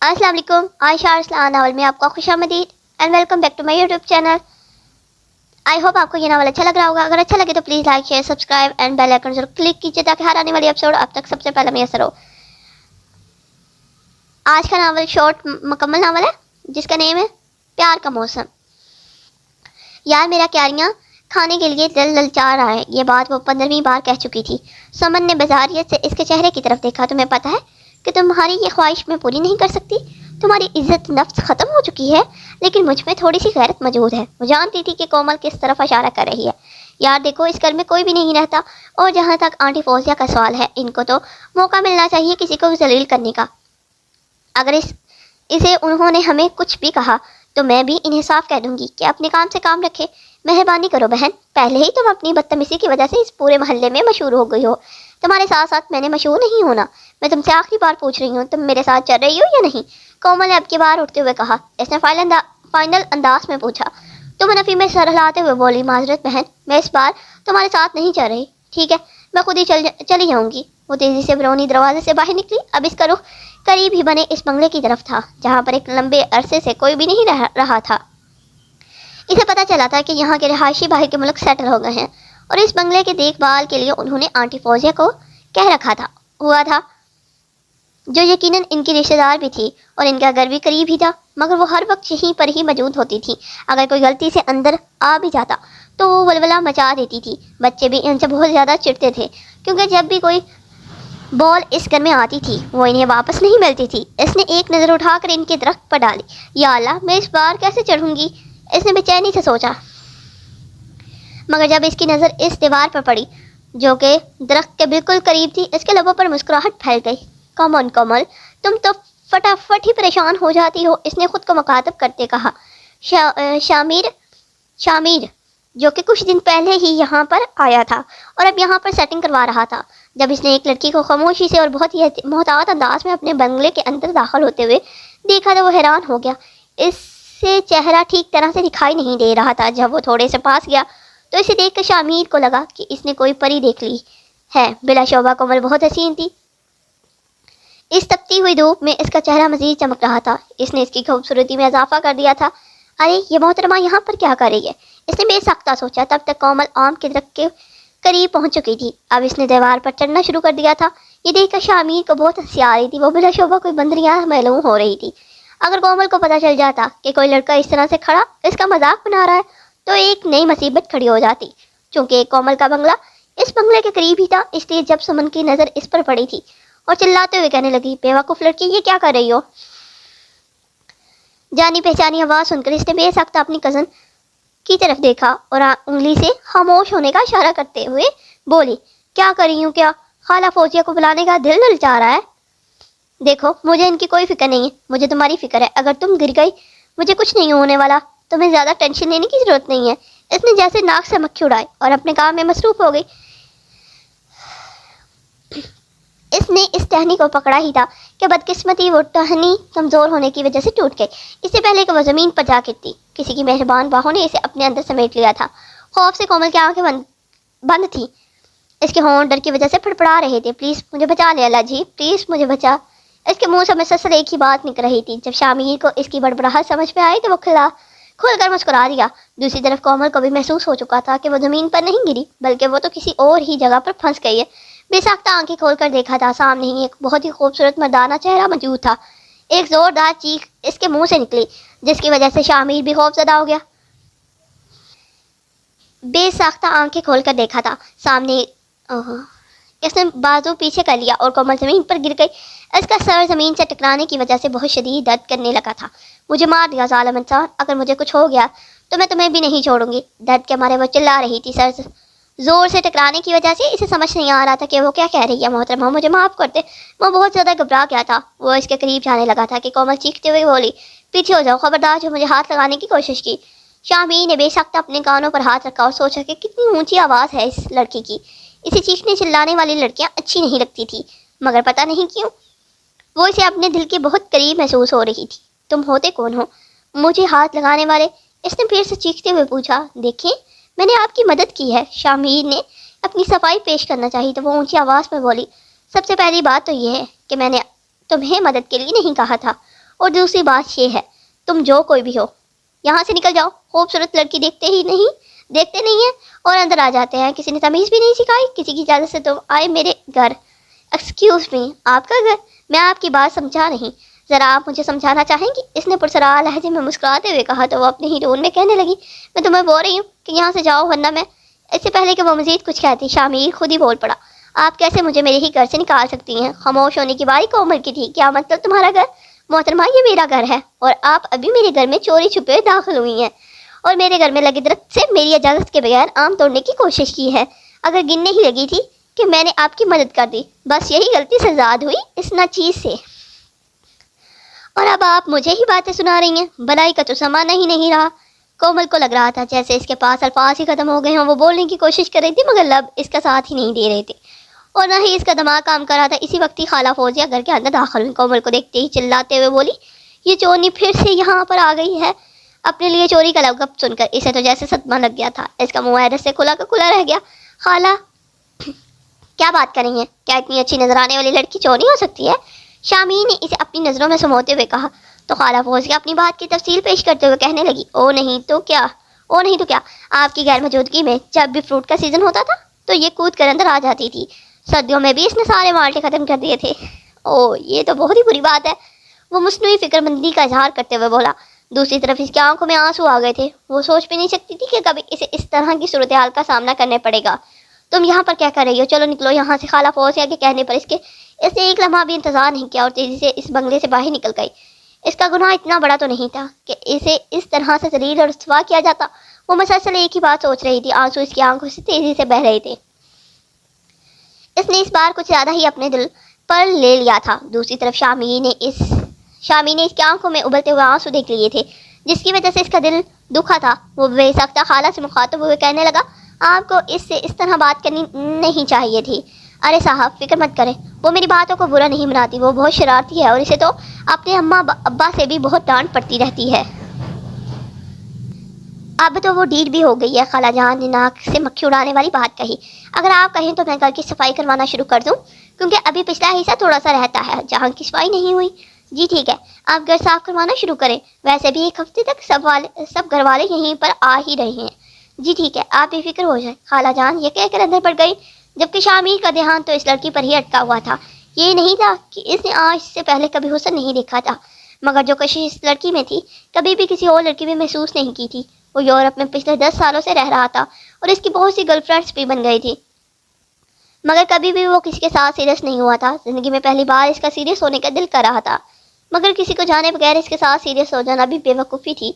السلام علیکم، عائشہ ارسلان ناول میں آپ کا خوش آمدید and welcome back to my YouTube channel. I hope آپ کو یہ ناول اچھا لگ رہا ہوگا۔ اگر اچھا لگے تو please like share subscribe and bell icon ضرور کلک کیجیے تاکہ ہر آنے والی ایپیسوڈ آپ تک سب سے پہلے میسر ہو۔ آج کا ناول شارٹ مکمل ناول ہے جس کا نیم ہے پیار کا موسم۔ یار میرا کیاریاں کھانے کے لیے دل للچا رہا ہے، یہ بات وہ 15ویں بار کہہ چکی تھی۔ سمن نے بزاریت سے اس کے چہرے کی طرف دیکھا۔ تمہیں پتہ ہے کہ تمہاری یہ خواہش میں پوری نہیں کر سکتی؟ تمہاری عزت نفس ختم ہو چکی ہے، لیکن مجھ میں تھوڑی سی غیرت موجود ہے۔ وہ جانتی تھی کہ کومل کس طرف اشارہ کر رہی ہے۔ یار دیکھو، اس گھر میں کوئی بھی نہیں رہتا، اور جہاں تک آنٹی فوزیہ کا سوال ہے، ان کو تو موقع ملنا چاہیے کسی کو ذلیل کرنے کا۔ اگر اسے انہوں نے ہمیں کچھ بھی کہا تو میں بھی انہیں صاف کہہ دوں گی کہ اپنے کام سے کام رکھے۔ مہربانی کرو بہن، پہلے ہی تم اپنی بدتمیزی کی وجہ سے اس پورے محلے میں مشہور ہو گئی ہو۔ تمہارے ساتھ ساتھ میں نے مشہور نہیں ہونا۔ میں تم سے آخری بار پوچھ رہی ہوں، تم میرے ساتھ چل رہی ہو یا نہیں؟ کومل نے اب کی بار اٹھتے ہوئے کہا۔ اس نے فائنل انداز میں پوچھا۔ تم نفی میں سر ہلاتے ہوئے بولی، معذرت بہن، میں اس بار تمہارے ساتھ نہیں چل رہی۔ ٹھیک ہے، میں خود ہی چلی جاؤں گی۔ وہ تیزی سے برونی دروازے سے باہر نکلی۔ اب اس کا رخ قریب ہی بنے اس بنگلے کی طرف تھا جہاں پر ایک لمبے عرصے سے کوئی بھی نہیں رہا تھا۔ اسے پتہ چلا تھا کہ یہاں کے رہائشی باہر کے ملک سیٹل ہو گئے ہیں، اور اس بنگلے کے دیکھ بھال کے لیے انہوں نے آنٹی فوزیہ کو کہہ رکھا ہوا تھا، جو یقیناً ان کی رشتہ دار بھی تھی اور ان کا گھر بھی قریب ہی تھا، مگر وہ ہر وقت یہیں پر ہی موجود ہوتی تھی۔ اگر کوئی غلطی سے اندر آ بھی جاتا تو وہ ولولہ مچا دیتی تھی۔ بچے بھی ان سے بہت زیادہ چڑھتے تھے، کیونکہ جب بھی کوئی بال اس گھر میں آتی تھی وہ انہیں واپس نہیں ملتی تھی۔ اس نے ایک نظر اٹھا کر ان کے درخت پر ڈالی۔ یا اللہ، میں اس بار کیسے چڑھوں گی؟ اس نے بے چینی سے سوچا، مگر جب اس کی نظر اس دیوار پر پڑی جو کہ درخت کے بالکل قریب تھی، اس کے لبوں پر مسکراہٹ پھیل گئی۔ کمن کومل، تم تو فٹافٹ ہی پریشان ہو جاتی ہو، اس نے خود کو مخاطب کرتے کہا۔ شامیر جو کہ کچھ دن پہلے ہی یہاں پر آیا تھا اور اب یہاں پر سیٹنگ کروا رہا تھا، جب اس نے ایک لڑکی کو خاموشی سے اور بہت ہی محتاط انداز میں اپنے بنگلے کے اندر داخل ہوتے ہوئے دیکھا تو وہ حیران ہو گیا۔ اس سے چہرہ ٹھیک طرح سے دکھائی نہیں دے رہا تھا۔ جب وہ تھوڑے سے پاس گیا تو اسے دیکھ کر شامیر کو لگا کہ اس نے کوئی پری دیکھ لی ہے۔ بلا شبہ کومل بہت حسین تھی۔ اس تپتی ہوئی دھوپ میں اس کا چہرہ مزید چمک رہا تھا۔ اس نے اس کی خوبصورتی میں اضافہ کر دیا تھا۔ ارے یہ محترمہ یہاں پر کیا کر رہی ہے؟ اس نے بے ساختہ سوچا۔ تب تک کومل آم کے درخت کے قریب پہنچ چکی تھی۔ اب اس نے دیوار پر چڑھنا شروع کر دیا تھا۔ یہ دیکھ کر شامیر کو بہت ہنسی آ رہی تھی۔ وہ بلا شبہ کوئی بندریاں معلوم ہو رہی تھی۔ اگر کومل کو پتہ چل جاتا کہ کوئی لڑکا اس طرح سے کھڑا اس کا مذاق بنا رہا ہے تو ایک نئی مصیبت کھڑی ہو جاتی۔ چونکہ ایک کومل کا بنگلہ اس بنگلے کے قریب ہی تھا، اس لیے جب سمن کی نظر اس پر پڑی تھی اور چلاتے ہوئے کہنے لگی، بے وقوف لڑکی، یہ کیا کر رہی ہو؟ جانی پہچانی آواز سن کر اس نے بے ساختہ اپنی کزن کی طرف دیکھا اور انگلی سے خاموش ہونے کا اشارہ کرتے ہوئے بولی، کیا کر رہی ہوں؟ کیا خالہ فوزیہ کو بلانے کا دل للچا رہا ہے؟ دیکھو، مجھے ان کی کوئی فکر نہیں ہے، مجھے تمہاری فکر ہے۔ اگر تم گر گئی مجھے کچھ نہیں ہونے والا، تمہیں زیادہ ٹینشن لینے کی ضرورت نہیں ہے۔ اس نے جیسے ناک سے مکھی اڑائی اور اپنے کام میں مصروف ہو گئی۔ اس نے اس ٹہنی کو پکڑا ہی تھا کہ بدقسمتی وہ ٹہنی کمزور ہونے کی وجہ سے ٹوٹ گئی۔ اس سے پہلے کہ وہ زمین پر جا گرتی، کسی کی مہربان باہوں نے اسے اپنے اندر سمیٹ لیا تھا۔ خوف سے کومل کی آنکھیں بند تھیں۔ اس کے ہونٹ ڈر کی وجہ سے پھڑپڑا رہے تھے۔ پلیز مجھے بچا لے اللہ جی، پلیز مجھے بچا۔ اس کے منہ سے مسلسل ایک ہی بات نکل رہی تھی۔ جب شامیر کو اس کی بڑبڑاہٹ سمجھ میں آئی تو وہ کھل کر مسکرا دیا۔ دوسری طرف کومل کو بھی محسوس ہو چکا تھا کہ وہ زمین پر نہیں گری بلکہ وہ تو کسی اور ہی جگہ پر پھنس گئی ہے۔ بے ساختہ آنکھیں کھول کر دیکھا تھا، سامنے ہی ایک بہت ہی خوبصورت مردانہ چہرہ موجود تھا۔ ایک زوردار چیخ اس کے منہ سے نکلی جس کی وجہ سے شامیر بھی خوف زدہ ہو گیا۔ بے ساختہ آنکھیں کھول کر دیکھا تھا، سامنے اس نے بازو پیچھے کر لیا اور کومل زمین پر گر گئی۔ اس کا سر زمین سے ٹکرانے کی وجہ سے بہت شدید درد کرنے لگا تھا۔ مجھے مار دیا ظالم انسان، اگر مجھے کچھ ہو گیا تو میں تمہیں بھی نہیں چھوڑوں گی۔ درد کے مارے وہ چلا رہی تھی۔ سر زور سے ٹکرانے کی وجہ سے اسے سمجھ نہیں آ رہا تھا کہ وہ کیا کہہ رہی ہے۔ محترمہ مجھے معاف کر دے۔ وہ بہت زیادہ گھبرا گیا تھا۔ وہ اس کے قریب جانے لگا تھا کہ کومل چیختے ہوئے بولی، پیچھے ہو جاؤ، خبردار جو مجھے ہاتھ لگانے کی کوشش کی۔ شامیر نے بے ساختہ اپنے کانوں پر ہاتھ رکھا اور سوچا کہ کتنی اونچی آواز ہے اس لڑکی کی۔ اسے چیخنے چلانے والی لڑکیاں اچھی نہیں لگتی تھی، مگر پتہ نہیں کیوں وہ اسے اپنے دل کے بہت قریب محسوس ہو رہی تھی۔ تم ہوتے کون ہو مجھے ہاتھ لگانے والے؟ اس نے پھر سے چیختے ہوئے پوچھا۔ دیکھیں، میں نے آپ کی مدد کی ہے۔ شامیر نے اپنی صفائی پیش کرنا چاہی تو وہ اونچی آواز میں بولی، سب سے پہلی بات تو یہ ہے کہ میں نے تمہیں مدد کے لیے نہیں کہا تھا، اور دوسری بات یہ ہے، تم جو کوئی بھی ہو یہاں سے نکل جاؤ۔ خوبصورت لڑکی دیکھتے نہیں ہیں اور اندر آ جاتے ہیں۔ کسی نے تمیز بھی نہیں سکھائی، کسی کی اجازت سے تم آئے میرے گھر؟ ایکسکیوز می، آپ کا گھر؟ میں آپ کی بات سمجھا نہیں، ذرا آپ مجھے سمجھانا چاہیں گی؟ اس نے پرسرار لہجے میں مسکراتے ہوئے کہا تو وہ اپنے ہی ٹون میں کہنے لگی، میں تمہیں بول رہی ہوں کہ یہاں سے جاؤ ورنہ میں… اس سے پہلے کہ وہ مزید کچھ کہتی شامیر خود ہی بول پڑا، آپ کیسے مجھے میرے ہی گھر سے نکال سکتی ہیں؟ خاموش ہونے کی باری کومل کی تھی۔ کیا مطلب تمہارا گھر؟ محترمہ یہ میرا گھر ہے اور آپ ابھی میرے گھر میں چوری چھپے داخل ہوئی ہیں اور میرے گھر میں لگے درخت سے میری اجازت کے بغیر آم توڑنے کی کوشش کی ہے۔ اگر گننے ہی لگی تھی کہ میں نے آپ کی مدد کر دی، بس یہی غلطی سے زاد ہوئی اس ناچیز سے، اور اب آپ مجھے ہی باتیں سنا رہی ہیں۔ بلائی کا تو زمانہ ہی نہیں رہا۔ کومل کو لگ رہا تھا جیسے اس کے پاس الفاظ ہی ختم ہو گئے ہوں۔ وہ بولنے کی کوشش کر رہی تھی مگر لب اس کا ساتھ ہی نہیں دے رہے تھے اور نہ ہی اس کا دماغ کام کر رہا تھا۔ اسی وقت ہی خالہ فوزیہ گھر کے اندر داخل ہوئی۔ کومل کو دیکھتے ہی چلاتے ہوئے بولی، یہ چورنی پھر سے یہاں پر آ گئی ہے۔ اپنے لیے چوری کا لقب سن کر اسے تو جیسے صدمہ لگ گیا تھا، اس کا منہ حیرت سے کھلا کا کھلا رہ گیا۔ خالہ کیا بات کر رہی ہیں؟ کیا اتنی اچھی نظر آنے والی لڑکی چور نہیں ہو سکتی ہے؟ شامی نے اسے اپنی نظروں میں سموتے ہوئے کہا تو خالہ فوزیہ اپنی بات کی تفصیل پیش کرتے ہوئے کہنے لگی، او نہیں تو کیا آپ کی غیر موجودگی میں جب بھی فروٹ کا سیزن ہوتا تھا تو یہ کود کر اندر آ جاتی تھی۔ سردیوں میں بھی اس نے سارے مالٹے ختم کر دیے تھے۔ او یہ تو بہت ہی بری بات ہے، وہ مصنوعی فکر مندی کا اظہار کرتے ہوئے بولا۔ دوسری طرف اس کی آنکھوں میں آنسو آ گئے تھے۔ وہ سوچ بھی نہیں سکتی تھی کہ کبھی اسے اس طرح کی صورتحال کا سامنا کرنے پڑے گا۔ تم یہاں پر کیا کر رہی ہو؟ چلو نکلو یہاں سے۔ خالہ فوزیہ کے کہنے پر اس نے ایک لمحہ بھی انتظار نہیں کیا اور تیزی سے اس بنگلے سے باہر نکل گئی۔ اس کا گناہ اتنا بڑا تو نہیں تھا کہ اسے اس طرح سے ذلیل اور رسوا کیا جاتا۔ وہ مسلسل ایک ہی بات سوچ رہی تھی، آنسو اس کی آنکھوں سے تیزی سے بہہ رہے تھے۔ اس نے اس بار کچھ زیادہ ہی اپنے دل پر لے لیا تھا۔ دوسری طرف شامی نے اس کی آنکھوں میں ابلتے ہوئے آنسو دیکھ لیے تھے جس کی وجہ سے اس کا دل دکھا تھا۔ وہ بے سختہ خالہ سے مخاطب ہوئے کہنے لگا، آپ کو اس سے اس طرح بات کرنی نہیں چاہیے تھی۔ ارے صاحب فکر مت کریں، وہ میری باتوں کو برا نہیں مناتی، وہ بہت شرارتی ہے اور اسے تو اپنے اماں ابا سے بھی بہت ڈانٹ پڑتی رہتی ہے۔ اب تو وہ ڈیل بھی ہو گئی ہے۔ خالہ جان نے ناک سے مکھی اڑانے والی بات کہی، اگر آپ کہیں تو میں گھر کی صفائی کروانا شروع کر دوں، کیونکہ ابھی پچھلا حصہ تھوڑا سا رہتا ہے جہاں کی صفائی نہیں ہوئی۔ جی ٹھیک ہے، آپ گھر صاف کروانا شروع کریں، ویسے بھی ایک ہفتے تک سب گھر والے یہیں پر آ ہی رہے ہیں۔ جی ٹھیک ہے، آپ بے فکر ہو جائیں۔ خالہ جان یہ کہہ کر اندر پڑ گئی، جبکہ شامیر کا دھیان تو اس لڑکی پر ہی اٹکا ہوا تھا۔ یہ نہیں تھا کہ اس نے آج سے پہلے کبھی حسن نہیں دیکھا تھا، مگر جو کشش اس لڑکی میں تھی کبھی بھی کسی اور لڑکی میں محسوس نہیں کی تھی۔ وہ یورپ میں پچھلے 10 سالوں سے رہ رہا تھا اور اس کی بہت سی گرل فرینڈس بھی بن گئی تھی، مگر کبھی بھی وہ کسی کے ساتھ سیریس نہیں ہوا تھا۔ زندگی میں پہلی بار اس کا سیریس ہونے کا دل کر رہا تھا، مگر کسی کو جانے بغیر اس کے ساتھ سیریس ہو جانا بھی بے وقوفی تھی۔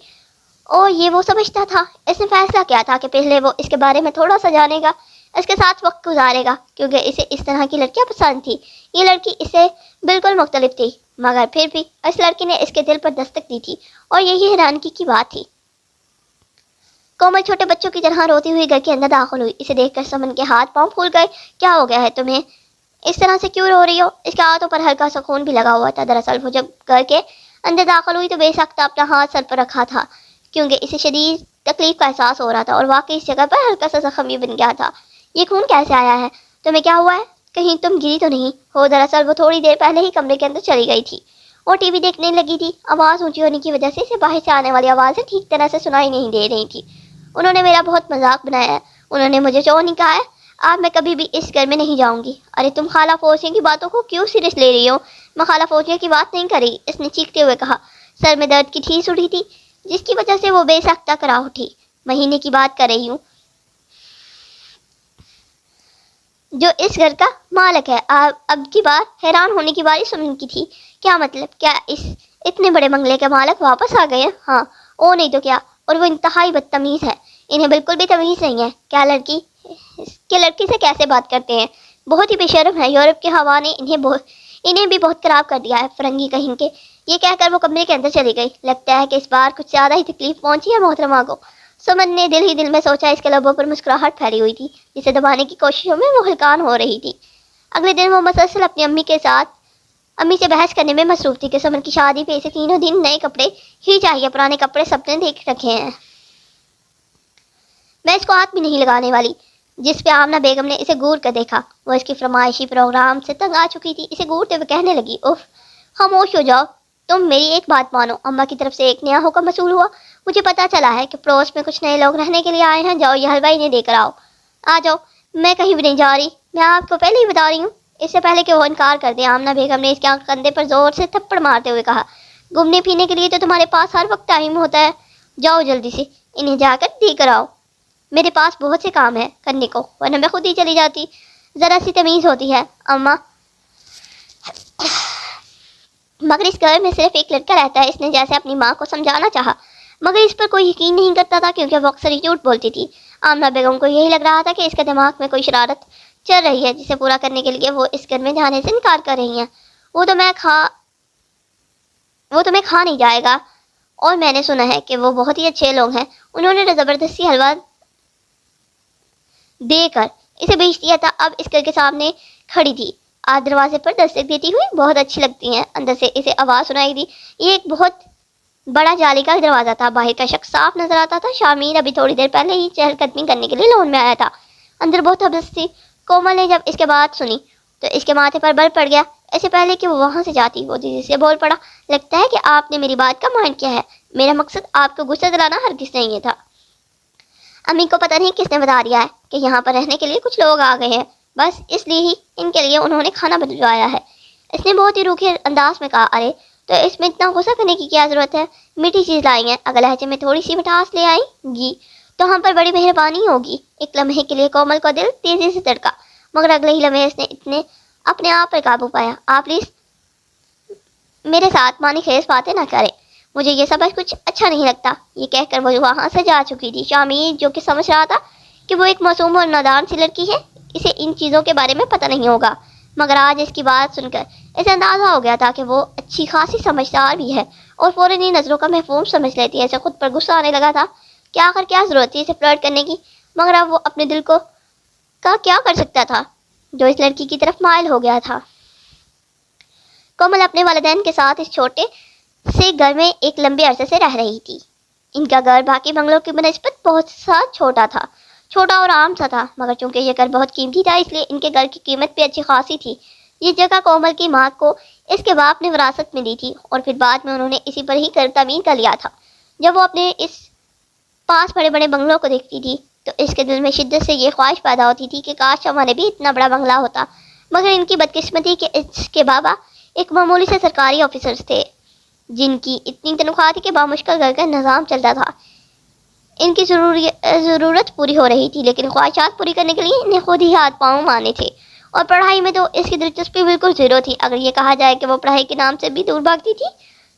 اور یہ وہ سمجھتا تھا۔ اس نے فیصلہ کیا تھا کہ پہلے وہ اس کے بارے میں تھوڑا سا جانے گا، اس کے ساتھ وقت گزارے گا، کیونکہ اسے اس طرح کی لڑکیاں پسند تھی۔ یہ لڑکی اس سے بالکل مختلف تھی، مگر پھر بھی اس لڑکی نے اس کے دل پر دستک دی تھی اور یہی حیرانگی کی بات تھی۔ کومل چھوٹے بچوں کی طرح روتی ہوئی گھر کے اندر داخل ہوئی۔ اسے دیکھ کر سمن کے ہاتھ پاؤں پھول گئے۔ کیا ہو گیا ہے تمہیں؟ اس طرح سے کیوں رو رہی ہو؟ اس کے ہاتھوں پر ہلکا سا خون بھی لگا ہوا تھا۔ دراصل وہ جب گھر کے اندر داخل ہوئی تو بے سختہ اپنا ہاتھ سر پر رکھا تھا، کیونکہ اسے شدید تکلیف کا احساس ہو رہا تھا اور واقعی اس جگہ پر ہلکا سا زخم بھی بن گیا تھا۔ یہ خون کیسے آیا ہے؟ تمہیں کیا ہوا ہے؟ کہیں تم گری تو نہیں ہو؟ دراصل وہ تھوڑی دیر پہلے ہی کمرے کے اندر چلی گئی تھی اور ٹی وی دیکھنے لگی تھی۔ آواز اونچی ہونے کی وجہ سے اسے باہر سے آنے والی آوازیں ٹھیک طرح سے سنائی نہیں دے رہی تھی۔ انہوں نے میرا بہت مذاق بنایا ہے، انہوں نے مجھے چور نہیں کہا ہے۔ اب میں کبھی بھی اس گھر میں نہیں جاؤں گی۔ ارے تم خالہ فوزیہ کی باتوں کو کیوں سیریس لے رہی ہو؟ میں خالہ فوزیہ کی بات نہیں کر رہی، اس نے چیختے ہوئے کہا۔ سر میں درد کی ٹھیس اٹھی تھی جس کی وجہ سے وہ بے سختہ کرا اٹھی۔ مہینے کی بات کر رہی ہوں جو اس گھر کا مالک ہے۔ اب کی بار حیران ہونے کی باری سمن کی تھی۔ کیا مطلب؟ کیا اس اتنے بڑے بنگلے کے مالک واپس آ گئے ہیں؟ ہاں، او نہیں تو کیا، اور وہ انتہائی بدتمیز ہے، انہیں بالکل بھی تمیز نہیں ہے۔ کیا لڑکی سے کیسے بات کرتے ہیں؟ بہت ہی بے شرم ہے۔ یورپ کی ہوا نے انہیں بھی بہت خراب کر دیا ہے، فرنگی کہیں کے۔ یہ کہہ کر وہ کمرے کے اندر چلی گئی۔ لگتا ہے کہ اس بار کچھ زیادہ ہی تکلیف پہنچی ہے محترمہ کو، سمن نے دل ہی دل میں سوچا۔ اس کے لبوں پر مسکراہٹ پھیلی ہوئی تھی جسے دبانے کی کوششوں میں وہ ہلکان ہو رہی تھی۔ اگلے دن وہ مسلسل اپنی امی سے بحث کرنے میں مصروف تھی کہ سمن کی شادی پہ اسے تینوں دن نئے کپڑے ہی چاہیے، پرانے کپڑے سب نے دیکھ رکھے ہیں، میں اس کو ہاتھ بھی نہیں لگانے والی۔ جس پہ آمنہ بیگم نے اسے گور کر دیکھا، وہ اس کی فرمائشی پروگرام سے تنگ آ چکی تھی۔ اسے گورتے ہوئے کہنے لگی، اف خاموش ہو جاؤ، تم میری ایک بات مانو، اماں کی طرف سے ایک نیا حکم وصول ہوا۔ مجھے پتا چلا ہے کہ پڑوس میں کچھ نئے لوگ رہنے کے لیے آئے ہیں، جاؤ یہ حلوائی انہیں دے کر آؤ۔ آ جاؤ، میں کہیں بھی نہیں جا رہی، میں آپ کو پہلے ہی بتا رہی ہوں۔ اس سے پہلے کہ وہ انکار کر دے، آمنہ بیگم نے اس کے کندھے پر زور سے تھپڑ مارتے ہوئے کہا، گھومنے پھرنے کے لیے تو تمہارے پاس ہر وقت ٹائم ہوتا ہے، جاؤ جلدی سے انہیں جا کر دے کر آؤ۔ میرے پاس بہت سے کام ہے کرنے کو، ورنہ میں خود ہی چلی جاتی۔ ذرا سی تمیز ہوتی ہے اماں، مگر اس گھر میں صرف ایک لڑکا رہتا ہے۔ اس نے جیسے اپنی ماں کو سمجھانا چاہا، مگر اس پر کوئی یقین نہیں کرتا تھا کیونکہ وہ اکثر ہی جھوٹ بولتی تھی۔ آمنہ بیگم کو یہی لگ رہا تھا کہ اس کے دماغ میں کوئی شرارت چل رہی ہے جسے پورا کرنے کے لیے وہ اس گھر میں جانے سے انکار کر رہی ہیں۔ وہ تمہیں کھا نہیں جائے گا، اور میں نے سنا ہے کہ وہ بہت ہی اچھے لوگ ہیں۔ انہوں نے زبردستی حلوہ دے کر اسے بیچ دیا تھا۔ اب اس گھر کے سامنے کھڑی تھی، آج دروازے پر دستک دیتی ہوئی، بہت اچھی لگتی ہیں۔ اندر سے اسے آواز سنائی دی۔ یہ ایک بہت بڑا جالی کا دروازہ تھا، باہر کا شخص صاف نظر آتا تھا۔ شامیر ابھی تھوڑی دیر پہلے ہی چہل قدمی کرنے کے لیے لون میں آیا تھا۔ اندر بہت حبس تھی۔ کومل نے جب اس کے بات سنی تو اس کے ماتھے پر بل پڑ گیا۔ اس سے پہلے کہ وہ وہاں سے جاتی، وہ تیزی سے بول پڑا، لگتا ہے کہ آپ نے میری بات کا مائنڈ کیا ہے۔ میرا مقصد آپ کو غصہ دلانا ہرگز نہیں تھا۔ امی کو پتہ نہیں کس نے بتا دیا ہے کہ یہاں پر رہنے کے لیے کچھ لوگ آ گئے ہیں، بس اس لیے ہی ان کے لیے انہوں نے کھانا بھجوایا ہے۔ اس نے بہت ہی روکھے انداز میں کہا، ارے تو اس میں اتنا غصہ کرنے کی کیا ضرورت ہے، میٹھی چیز لائی ہیں، اگر لہجے میں تھوڑی سی مٹھاس لے آئیں گی تو ہم پر بڑی مہربانی ہوگی۔ ایک لمحے کے لیے کومل کا دل تیزی سے دھڑکا، مگر اگلے ہی لمحے اس نے اپنے آپ پر قابو پایا۔ آپ پلیز میرے ساتھ معنی خیز باتیں نہ کریں، مجھے یہ سب کچھ اچھا نہیں لگتا۔ یہ کہہ کر وہ وہاں سے جا چکی تھی۔ شامیر جو کہ سمجھ رہا تھا کہ وہ ایک معصوم اور نادان سی لڑکی ہے، اسے ان چیزوں کے بارے میں پتہ نہیں ہوگا، مگر آج اس کی بات سن کر اسے اندازہ ہو گیا تھا کہ وہ اچھی خاصی سمجھدار بھی ہے اور فوراً ہی نظروں کا مفہوم سمجھ لیتی ہے۔ اسے خود پر غصہ آنے لگا تھا کہ آخر کیا ضرورت تھی اسے فلرٹ کرنے کی، مگر اب وہ اپنے دل کو کیا کر سکتا تھا جو اس لڑکی کی طرف مائل ہو گیا تھا۔ کومل اپنے والدین کے ساتھ اس چھوٹے سے گھر میں ایک لمبے عرصے سے رہ رہی تھی۔ ان کا گھر باقی بنگلوں کی بنسبت بہت سا چھوٹا اور عام سا تھا، مگر چونکہ یہ گھر بہت قیمتی تھا اس لیے ان کے گھر کی قیمت بھی اچھی خاصی تھی۔ یہ جگہ کومل کی ماں کو اس کے باپ نے وراثت میں دی تھی اور پھر بعد میں انہوں نے اسی پر ہی گھر تعمیر کر لیا تھا۔ جب وہ اپنے اس پاس بڑے بڑے بنگلوں کو دیکھتی تھی تو اس کے دل میں شدت سے یہ خواہش پیدا ہوتی تھی کہ کاش ہمارے بھی اتنا بڑا بنگلہ ہوتا، مگر ان کی بدقسمتی کہ اس کے بابا ایک معمولی سے سرکاری آفیسر تھے جن کی اتنی تنخواہ تھی کہ بامشکل گھر کا نظام چلتا تھا۔ ان کی ضرورت پوری ہو رہی تھی، لیکن خواہشات پوری کرنے کے لیے انہیں خود ہی ہاتھ پاؤں مارنے تھے، اور پڑھائی میں تو اس کی دلچسپی بالکل زیرو تھی۔ اگر یہ کہا جائے کہ وہ پڑھائی کے نام سے بھی دور بھاگتی تھی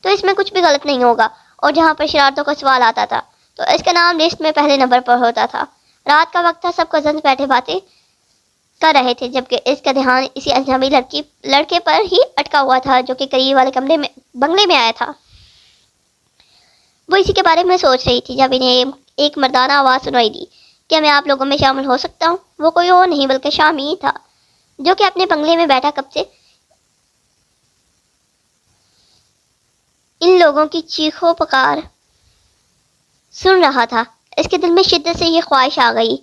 تو اس میں کچھ بھی غلط نہیں ہوگا، اور جہاں پر شرارتوں کا سوال آتا تھا تو اس کا نام لسٹ میں پہلے نمبر پر ہوتا تھا۔ رات کا وقت تھا، سب کزنز بیٹھے باتیں کر رہے تھے، جبکہ اس کا دھیان اسی اجنبی لڑکے پر ہی اٹکا ہوا تھا جو کہ قریب والے بنگلے میں آیا تھا۔ وہ اسی کے بارے میں سوچ رہی تھی جب انہیں ایک مردانہ آواز سنائی دی، کیا میں آپ لوگوں میں شامل ہو سکتا ہوں؟ وہ کوئی اور نہیں بلکہ شامیر تھا جو کہ اپنے بنگلے میں بیٹھا کب سے ان لوگوں کی چیخو پکار سن رہا تھا۔ اس کے دل میں شدت سے یہ خواہش آ گئی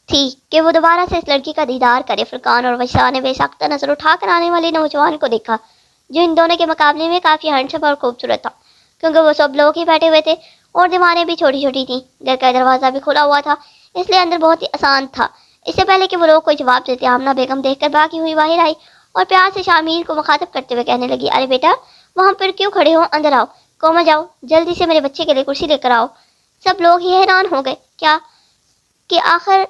تھی کہ وہ دوبارہ سے اس لڑکی کا دیدار کرے۔ فرقان اور ویسا نے بے ساختہ نظر اٹھا کر آنے والے نوجوان کو دیکھا جو ان دونوں کے مقابلے میں کافی ہینڈسم اور خوبصورت تھا، کیونکہ وہ سب لوگ ہی بیٹھے ہوئے تھے اور دیواریں بھی چھوٹی چھوٹی تھیں۔ گھر کا دروازہ بھی کھلا ہوا تھا، اس لیے اندر بہت ہی آسان تھا۔ اس سے پہلے کہ وہ لوگ کوئی جواب دیتے، آمنہ بیگم دیکھ کر بھاگی ہوئی باہر آئی اور پیار سے شامیر کو مخاطب کرتے ہوئے کہنے لگی، ارے بیٹا وہاں پر کیوں کھڑے ہو، اندر آؤ۔ کومل جاؤ جلدی سے میرے بچے کے لیے کرسی لے کر آؤ۔ سب لوگ ہی حیران ہو گئے کہ آخر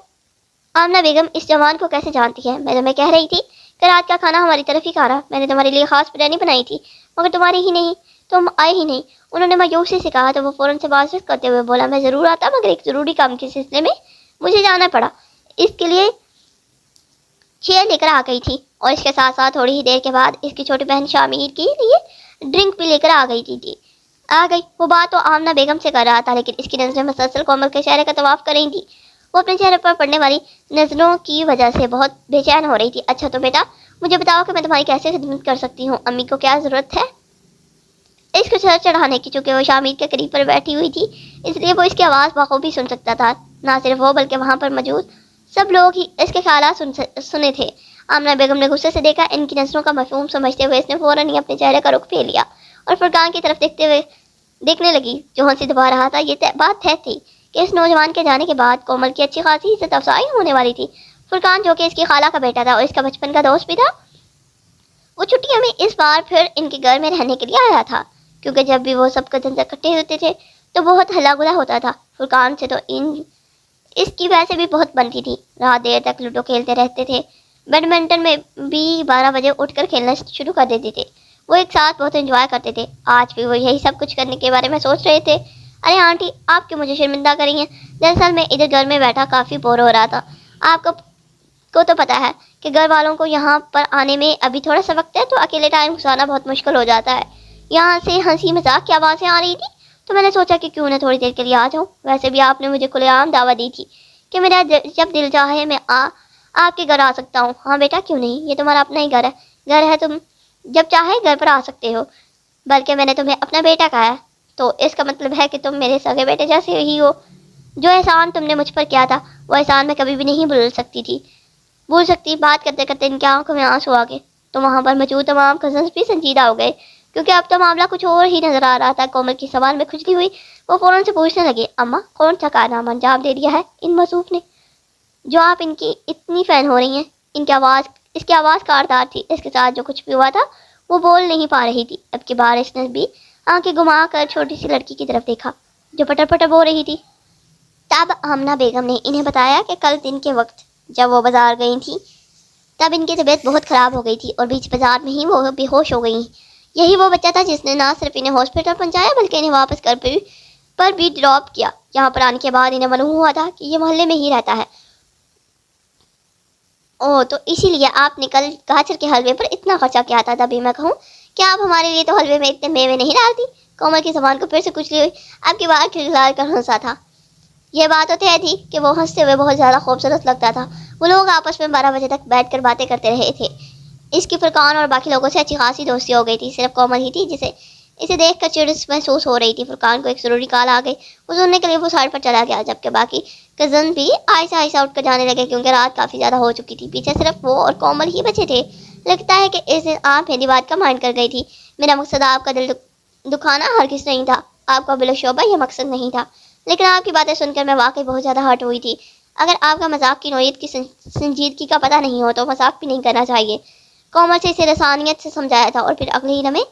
آمنہ بیگم اس جوان کو کیسے جانتی ہے۔ میں تمہیں کہہ رہی تھی کہ رات کا کھانا ہماری طرف ہی کھا رہا، میں نے تمہارے لیے خاص بریانی بنائی تھی، مگر تمہاری ہی نہیں، تم آئے ہی نہیں۔ انہوں نے مایوسی سے کہا تو وہ فوراً سے بات کرتے ہوئے بولا، میں ضرور آتا مگر ایک ضروری کام کے سلسلے میں مجھے جانا پڑا۔ اس کے لیے چیئر لے کر آ گئی تھی اور اس کے ساتھ ساتھ تھوڑی ہی دیر کے بعد اس کی چھوٹی بہن شامیر کے لیے ڈرنک بھی لے کر آ گئی۔ وہ بات تو آمنہ بیگم سے کر رہا تھا، لیکن اس کی نظریں مسلسل کومل کے چہرے کا طواف کر رہی تھی۔ وہ اپنے چہرے پر پڑنے والی نظروں کی وجہ سے بہت بے چین ہو رہی تھی۔ اچھا تو بیٹا مجھے بتاؤ کہ میں تمہاری کیسے خدمت کر سکتی ہوں، امی کو کیا ضرورت ہے؟ اس کو سر چڑھانے کی، چونکہ وہ شامیر کے قریب پر بیٹھی ہوئی تھی اس لیے وہ اس کی آواز بخوبی سن سکتا تھا۔ نہ صرف وہ بلکہ وہاں پر موجود سب لوگ ہی اس کے خیالات سنے تھے۔ آمنہ بیگم نے غصے سے دیکھا، ان کی نظروں کا مفہوم سمجھتے ہوئے اس نے فوراً ہی اپنے چہرے کا رخ پھیر لیا اور فرقان کی طرف دیکھنے لگی جو ہنسی دبا رہا تھا۔ یہ بات طے تھی کہ اس نوجوان کے جانے کے بعد کومل کی اچھی خاصی عزت افزائی ہونے والی تھی۔ فرقان جو کہ اس کی خالہ کا بیٹا تھا اور اس کا بچپن کا دوست بھی تھا، وہ چھٹیوں میں اس بار پھر ان کے گھر میں رہنے کے لیے آیا تھا، کیونکہ جب بھی وہ سب کزنز اکٹھے ہوتے تھے تو بہت ہلا گلا ہوتا تھا۔ فرقان سے تو اس کی ویسے بھی بہت بنتی تھی، رات دیر تک لوڈو کھیلتے رہتے تھے، بیڈمنٹن میں بھی 12 بجے اٹھ کر کھیلنا شروع کر دیتے تھے۔ وہ ایک ساتھ بہت انجوائے کرتے تھے۔ آج بھی وہ یہی سب کچھ کرنے کے بارے میں سوچ رہے تھے۔ ارے آنٹی، آپ کیوں مجھے شرمندہ کر رہی ہیں؟ دراصل میں ادھر گھر میں بیٹھا کافی بور ہو رہا تھا۔ آپ کو تو پتہ ہے کہ گھر والوں کو یہاں پر آنے میں ابھی تھوڑا سا وقت ہے، تو اکیلے ٹائم گزارنا بہت مشکل ہو جاتا ہے۔ یہاں سے ہنسی مذاق کی آوازیں آ رہی تھی تو میں نے سوچا کہ کیوں نہ تھوڑی دیر کے لیے آ جاؤں۔ ویسے بھی آپ نے مجھے کھلے عام دعوت دی تھی کہ میرا جب دل چاہے میں آپ کے گھر آ سکتا ہوں۔ ہاں بیٹا، کیوں نہیں، یہ تمہارا اپنا ہی گھر ہے، تم جب چاہے گھر پر آ سکتے ہو۔ بلکہ میں نے تمہیں اپنا بیٹا کہا ہے، تو اس کا مطلب ہے کہ تم میرے سگے بیٹے جیسے ہی ہو۔ جو احسان تم نے مجھ پر کیا تھا وہ احسان میں کبھی بھی نہیں بھول سکتی۔ بات کرتے کرتے ان کی آنکھوں میں آنسو آ گئے تو وہاں پر موجود تمام کزنس بھی سنجیدہ ہو گئے، کیونکہ اب تو معاملہ کچھ اور ہی نظر آ رہا تھا۔ کومل کی سوال میں کھجلی ہوئی، وہ فوراً سے پوچھنے لگے، اماں کون سا کارنامہ انجام دے دیا ہے ان موصوف نے جو آپ ان کی اتنی فین ہو رہی ہیں؟ اس کی آواز کاردار تھی۔ اس کے ساتھ جو کچھ بھی ہوا تھا وہ بول نہیں پا رہی تھی۔ اب کی بار اس نے بھی آنکھیں گھما کر چھوٹی سی لڑکی کی طرف دیکھا جو پٹر پٹر بول رہی تھی۔ تب آمنہ بیگم نے انہیں بتایا کہ کل دن کے وقت جب وہ بازار گئی تھی تب ان کی طبیعت بہت خراب ہو گئی تھی اور بیچ بازار میں ہی وہ بے ہوش ہو گئی۔ یہی وہ بچہ تھا جس نے نہ صرف انہیں ہاسپٹل پہنچایا بلکہ انہیں واپس گھر پر بھی ڈراپ کیا۔ یہاں پر آنے کے بعد انہیں معلوم ہوا تھا کہ یہ محلے میں ہی رہتا ہے۔ تو اسی لیے آپ نے کل گاجر کے حلوے پر اتنا خرچہ کیا تھا۔ تبھی میں کہوں کہ آپ ہمارے لیے تو حلوے میں اتنے میوے نہیں ڈالتی۔ کومل کی زبان کو پھر سے کچلی ہوئی، اب کی بار کھلکھلا کر ہنسا تھا۔ یہ بات تو طے تھی کہ وہ ہنستے ہوئے بہت زیادہ خوبصورت لگتا تھا۔ وہ لوگ آپس میں 12 بجے تک بیٹھ کر باتیں کرتے رہے تھے۔ اس کی فرقان اور باقی لوگوں سے اچھی خاصی دوستی ہو گئی تھی، صرف کومل ہی تھی جسے اسے دیکھ کر چڑ محسوس ہو رہی تھی۔ فرقان کو ایک ضروری کال آ گئی، وہ سننے کے لیے وہ سائڈ پر چلا گیا، جبکہ باقی کزن بھی آہستہ آہستہ اٹھ کر جانے لگے کیونکہ رات کافی زیادہ ہو چکی تھی۔ پیچھے صرف وہ اور کومل ہی بچے تھے۔ لگتا ہے کہ اس دن آپ پہلی بات کا مائنڈ کر گئی تھی۔ میرا مقصد آپ کا دل دکھانا ہرگز نہیں تھا، آپ کا بالشعبہ یہ مقصد نہیں تھا، لیکن آپ کی باتیں سن کر میں واقعی بہت زیادہ ہرٹ ہوئی تھی۔ اگر آپ کا مذاق کی نوعیت کی سنجیدگی کا پتہ نہیں ہو تو مذاق بھی نہیں کرنا چاہیے۔ کومل سے اسے رسانیت سے سمجھایا تھا اور پھر اگلے ہی لمحے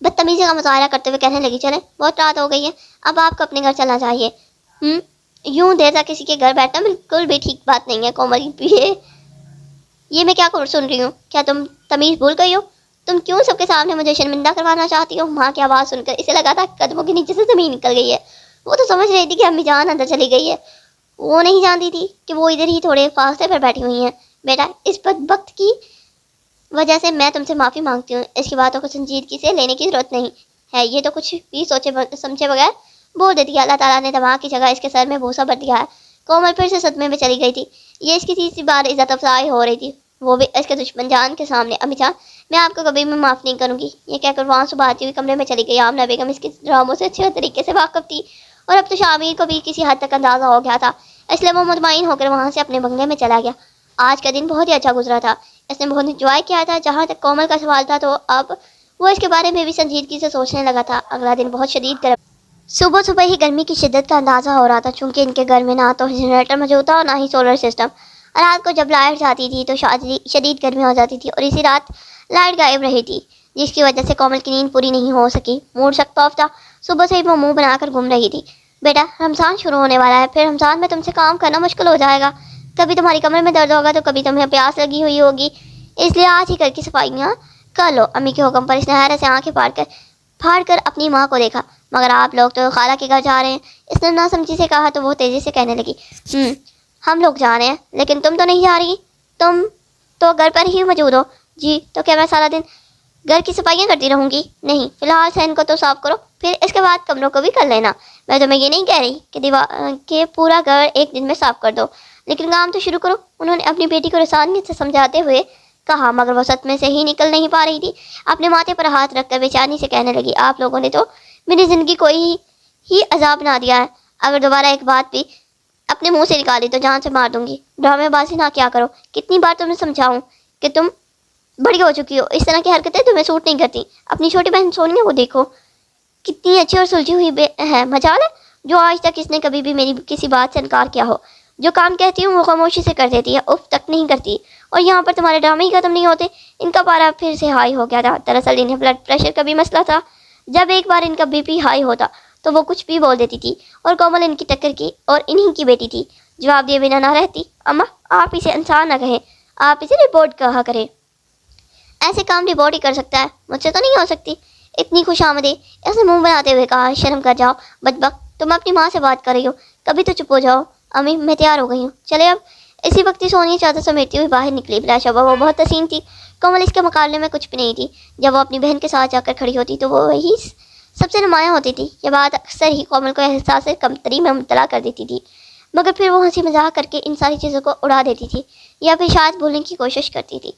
بدتمیزی کا مظاہرہ کرتے ہوئے کہنے لگی، چلیں بہت رات ہو گئی ہے، اب آپ کو اپنے گھر چلنا چاہیے۔ یوں دیر تک کسی کے گھر بیٹھنا بالکل بھی ٹھیک بات نہیں ہے کومل۔ یہ میں کیا سن رہی ہوں؟ کیا تم تمیز بھول گئی ہو؟ تم کیوں سب کے سامنے مجھے شرمندہ کروانا چاہتی ہو؟ ماں کی آواز سن کر اسے لگا تھا قدموں کے نیچے سے زمین نکل گئی ہے۔ وہ تو سمجھ رہی تھی کہ امی جان اندر چلی گئی ہے، وہ نہیں جانتی تھی کہ وہ ادھر ہی تھوڑے فاصلے پر بیٹھی ہوئی ہیں۔ بیٹا، اس بدبخت کی وجہ سے میں تم سے معافی مانگتی ہوں۔ اس کی باتوں کو سنجیدگی سے لینے کی ضرورت نہیں ہے، یہ تو کچھ بھی سوچے سمجھے بغیر بول دیتی ہے۔ اللہ تعالیٰ نے دماغ کی جگہ اس کے سر میں بھوسا بھر دیا ہے۔ کومل پھر سے صدمے میں چلی گئی تھی۔ یہ اس کی تیسری بار عزت افزائی ہو رہی تھی، وہ بھی اس کے دشمن جان کے سامنے۔ امی جان، میں آپ کو کبھی بھی معاف نہیں کروں گی، یہ کہہ کر وہاں سے بھاگتی ہوئی کمرے میں چلی گئی۔ آمنہ بیگم اس کے ڈراموں سے اچھے طریقے سے واقف تھی اور اب تو شامیر کو بھی کسی حد تک اندازہ ہو گیا تھا، اس لیے وہ مطمئن ہو کر وہاں سے اپنے بنگلے میں چلا گیا۔ آج کا دن بہت ہی اچھا گزرا تھا، اس نے بہت انجوائے کیا تھا۔ جہاں تک کومل کا سوال تھا تو اب وہ اس کے بارے میں بھی سنجیدگی سے سوچنے لگا تھا۔ اگلا دن بہت شدید گرم، صبح صبح ہی گرمی کی شدت کا اندازہ ہو رہا تھا، چونکہ ان کے گھر میں نہ تو جنریٹر موجود تھا اور نہ ہی سولر سسٹم۔ رات کو جب لائٹ جاتی تھی تو شدید گرمی ہو جاتی تھی اور اسی رات لائٹ غائب رہی تھی، جس کی وجہ سے کومل کی نیند پوری نہیں ہو سکی۔ موڈ سخت آف تھا، صبح سے ہی وہ منہ بنا کر گھوم رہی تھی۔ بیٹا، رمضان شروع ہونے والا ہے، پھر رمضان میں تم سے کام کرنا مشکل ہو جائے گا، کبھی تمہاری کمر میں درد ہوگا تو کبھی تمہیں پیاس لگی ہوئی ہوگی، اس لیے آج ہی گھر کی صفائیاں کر لو۔ امی کے حکم پر اس نے حیرت سے آنکھیں پھاڑ کر اپنی ماں کو دیکھا۔ مگر آپ لوگ تو خالہ کے گھر جا رہے ہیں، اس نے ناسمجھی سے کہا تو وہ تیزی سے کہنے لگی، ہم لوگ جا رہے ہیں لیکن تم تو نہیں جا رہی، تم تو گھر پر ہی موجود ہو۔ جی، تو کیا میں سارا دن گھر کی صفائیاں کرتی رہوں گی؟ نہیں، فی الحال صحن کو تو صاف کرو، پھر اس کے بعد کمروں کو بھی کر لینا۔ میں تمہیں یہ نہیں کہہ رہی کہ پورا گھر ایک دن میں صاف کر دو، لیکن کام تو شروع کرو، انہوں نے اپنی بیٹی کو رسانیت سے سمجھاتے ہوئے کہا، مگر وہ صدمے سے ہی نکل نہیں پا رہی تھی۔ اپنے ماتھے پر ہاتھ رکھ کر بے چینی سے کہنے لگی، آپ لوگوں نے تو میری زندگی کو ہی عذاب بنا دیا ہے، اگر دوبارہ ایک بات بھی اپنے منہ سے نکالی تو جان سے مار دوں گی۔ ڈرامے بازی نہ کیا کرو، کتنی بار تمہیں سمجھاؤں کہ تم بڑی ہو چکی ہو, اس طرح کی حرکتیں تمہیں سوٹ نہیں کرتی. اپنی چھوٹی بہن سونیا کو دیکھو, کتنی اچھی اور سلجھی ہوئی ہے. مجال ہے جو آج تک اس نے کبھی بھی میری کسی بات سے انکار کیا ہو. جو کام کہتی ہوں وہ خاموشی سے کر دیتی ہے, اف تک نہیں کرتی. اور یہاں پر تمہارے ڈرامے ہی ختم نہیں ہوتے. ان کا پارا پھر سے ہائی ہو گیا تھا. دراصل انہیں بلڈ پریشر کا بھی مسئلہ تھا. جب ایک بار ان کا بی پی ہائی ہوتا تو وہ کچھ بھی بول دیتی تھی, اور کومل ان کی ٹکر کی اور انہی کی بیٹی تھی. جواب دیے بنا نہ رہتی. اماں, آپ اسے انسان نہ کہیں, آپ اسے رپورٹ کہا کریں. ایسے کام رپورٹ ہی کر سکتا ہے, مجھ سے تو نہیں ہو سکتی. اتنی خوش آمدید اس نے منہ بناتے ہوئے کہا. شرم کر جاؤ بدبخت, تم اپنی ماں سے بات کر رہی ہو, کبھی تو چپ ہو جاؤ. امی میں تیار ہو گئی ہوں, چلے اب. اسی وقت ہی سونی چادر سمیٹتی ہوئی باہر نکلی. بلا شبہ وہ بہت حسین تھی. کومل اس کے مقابلے میں کچھ بھی نہیں تھی. جب وہ اپنی بہن کے ساتھ جا کر کھڑی ہوتی تو وہ وہی سب سے نمایاں ہوتی تھی. یہ بات اکثر ہی کومل کو احساس کمتری میں مبتلا کر دیتی تھی, مگر پھر وہ ہنسی مذاق کر کے ان ساری چیزوں کو اڑا دیتی تھی, یا پھر شاید بھولنے کی کوشش کرتی تھی.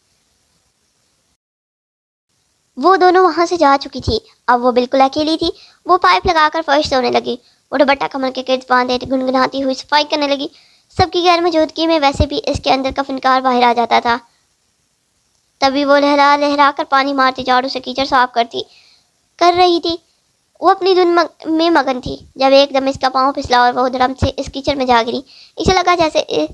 وہ دونوں وہاں سے جا چکی تھی. اب وہ بالکل اکیلی تھی. وہ پائپ لگا کر فرش دھونے لگی. وہ دوپٹہ کمر کے گرد باندھے گنگناتی ہوئی صفائی کرنے لگی. سب کی غیر موجودگی میں ویسے بھی اس کے اندر کا فنکار باہر آ جاتا تھا. تبھی وہ لہرا لہرا کر پانی مارتی جھاڑو سے کیچڑ صاف کر رہی تھی. وہ اپنی دھن میں مگن تھی جب ایک دم اس کا پاؤں پھسلا اور وہ دھڑم سے اس کیچڑ میں جا گری. اسے لگا جیسے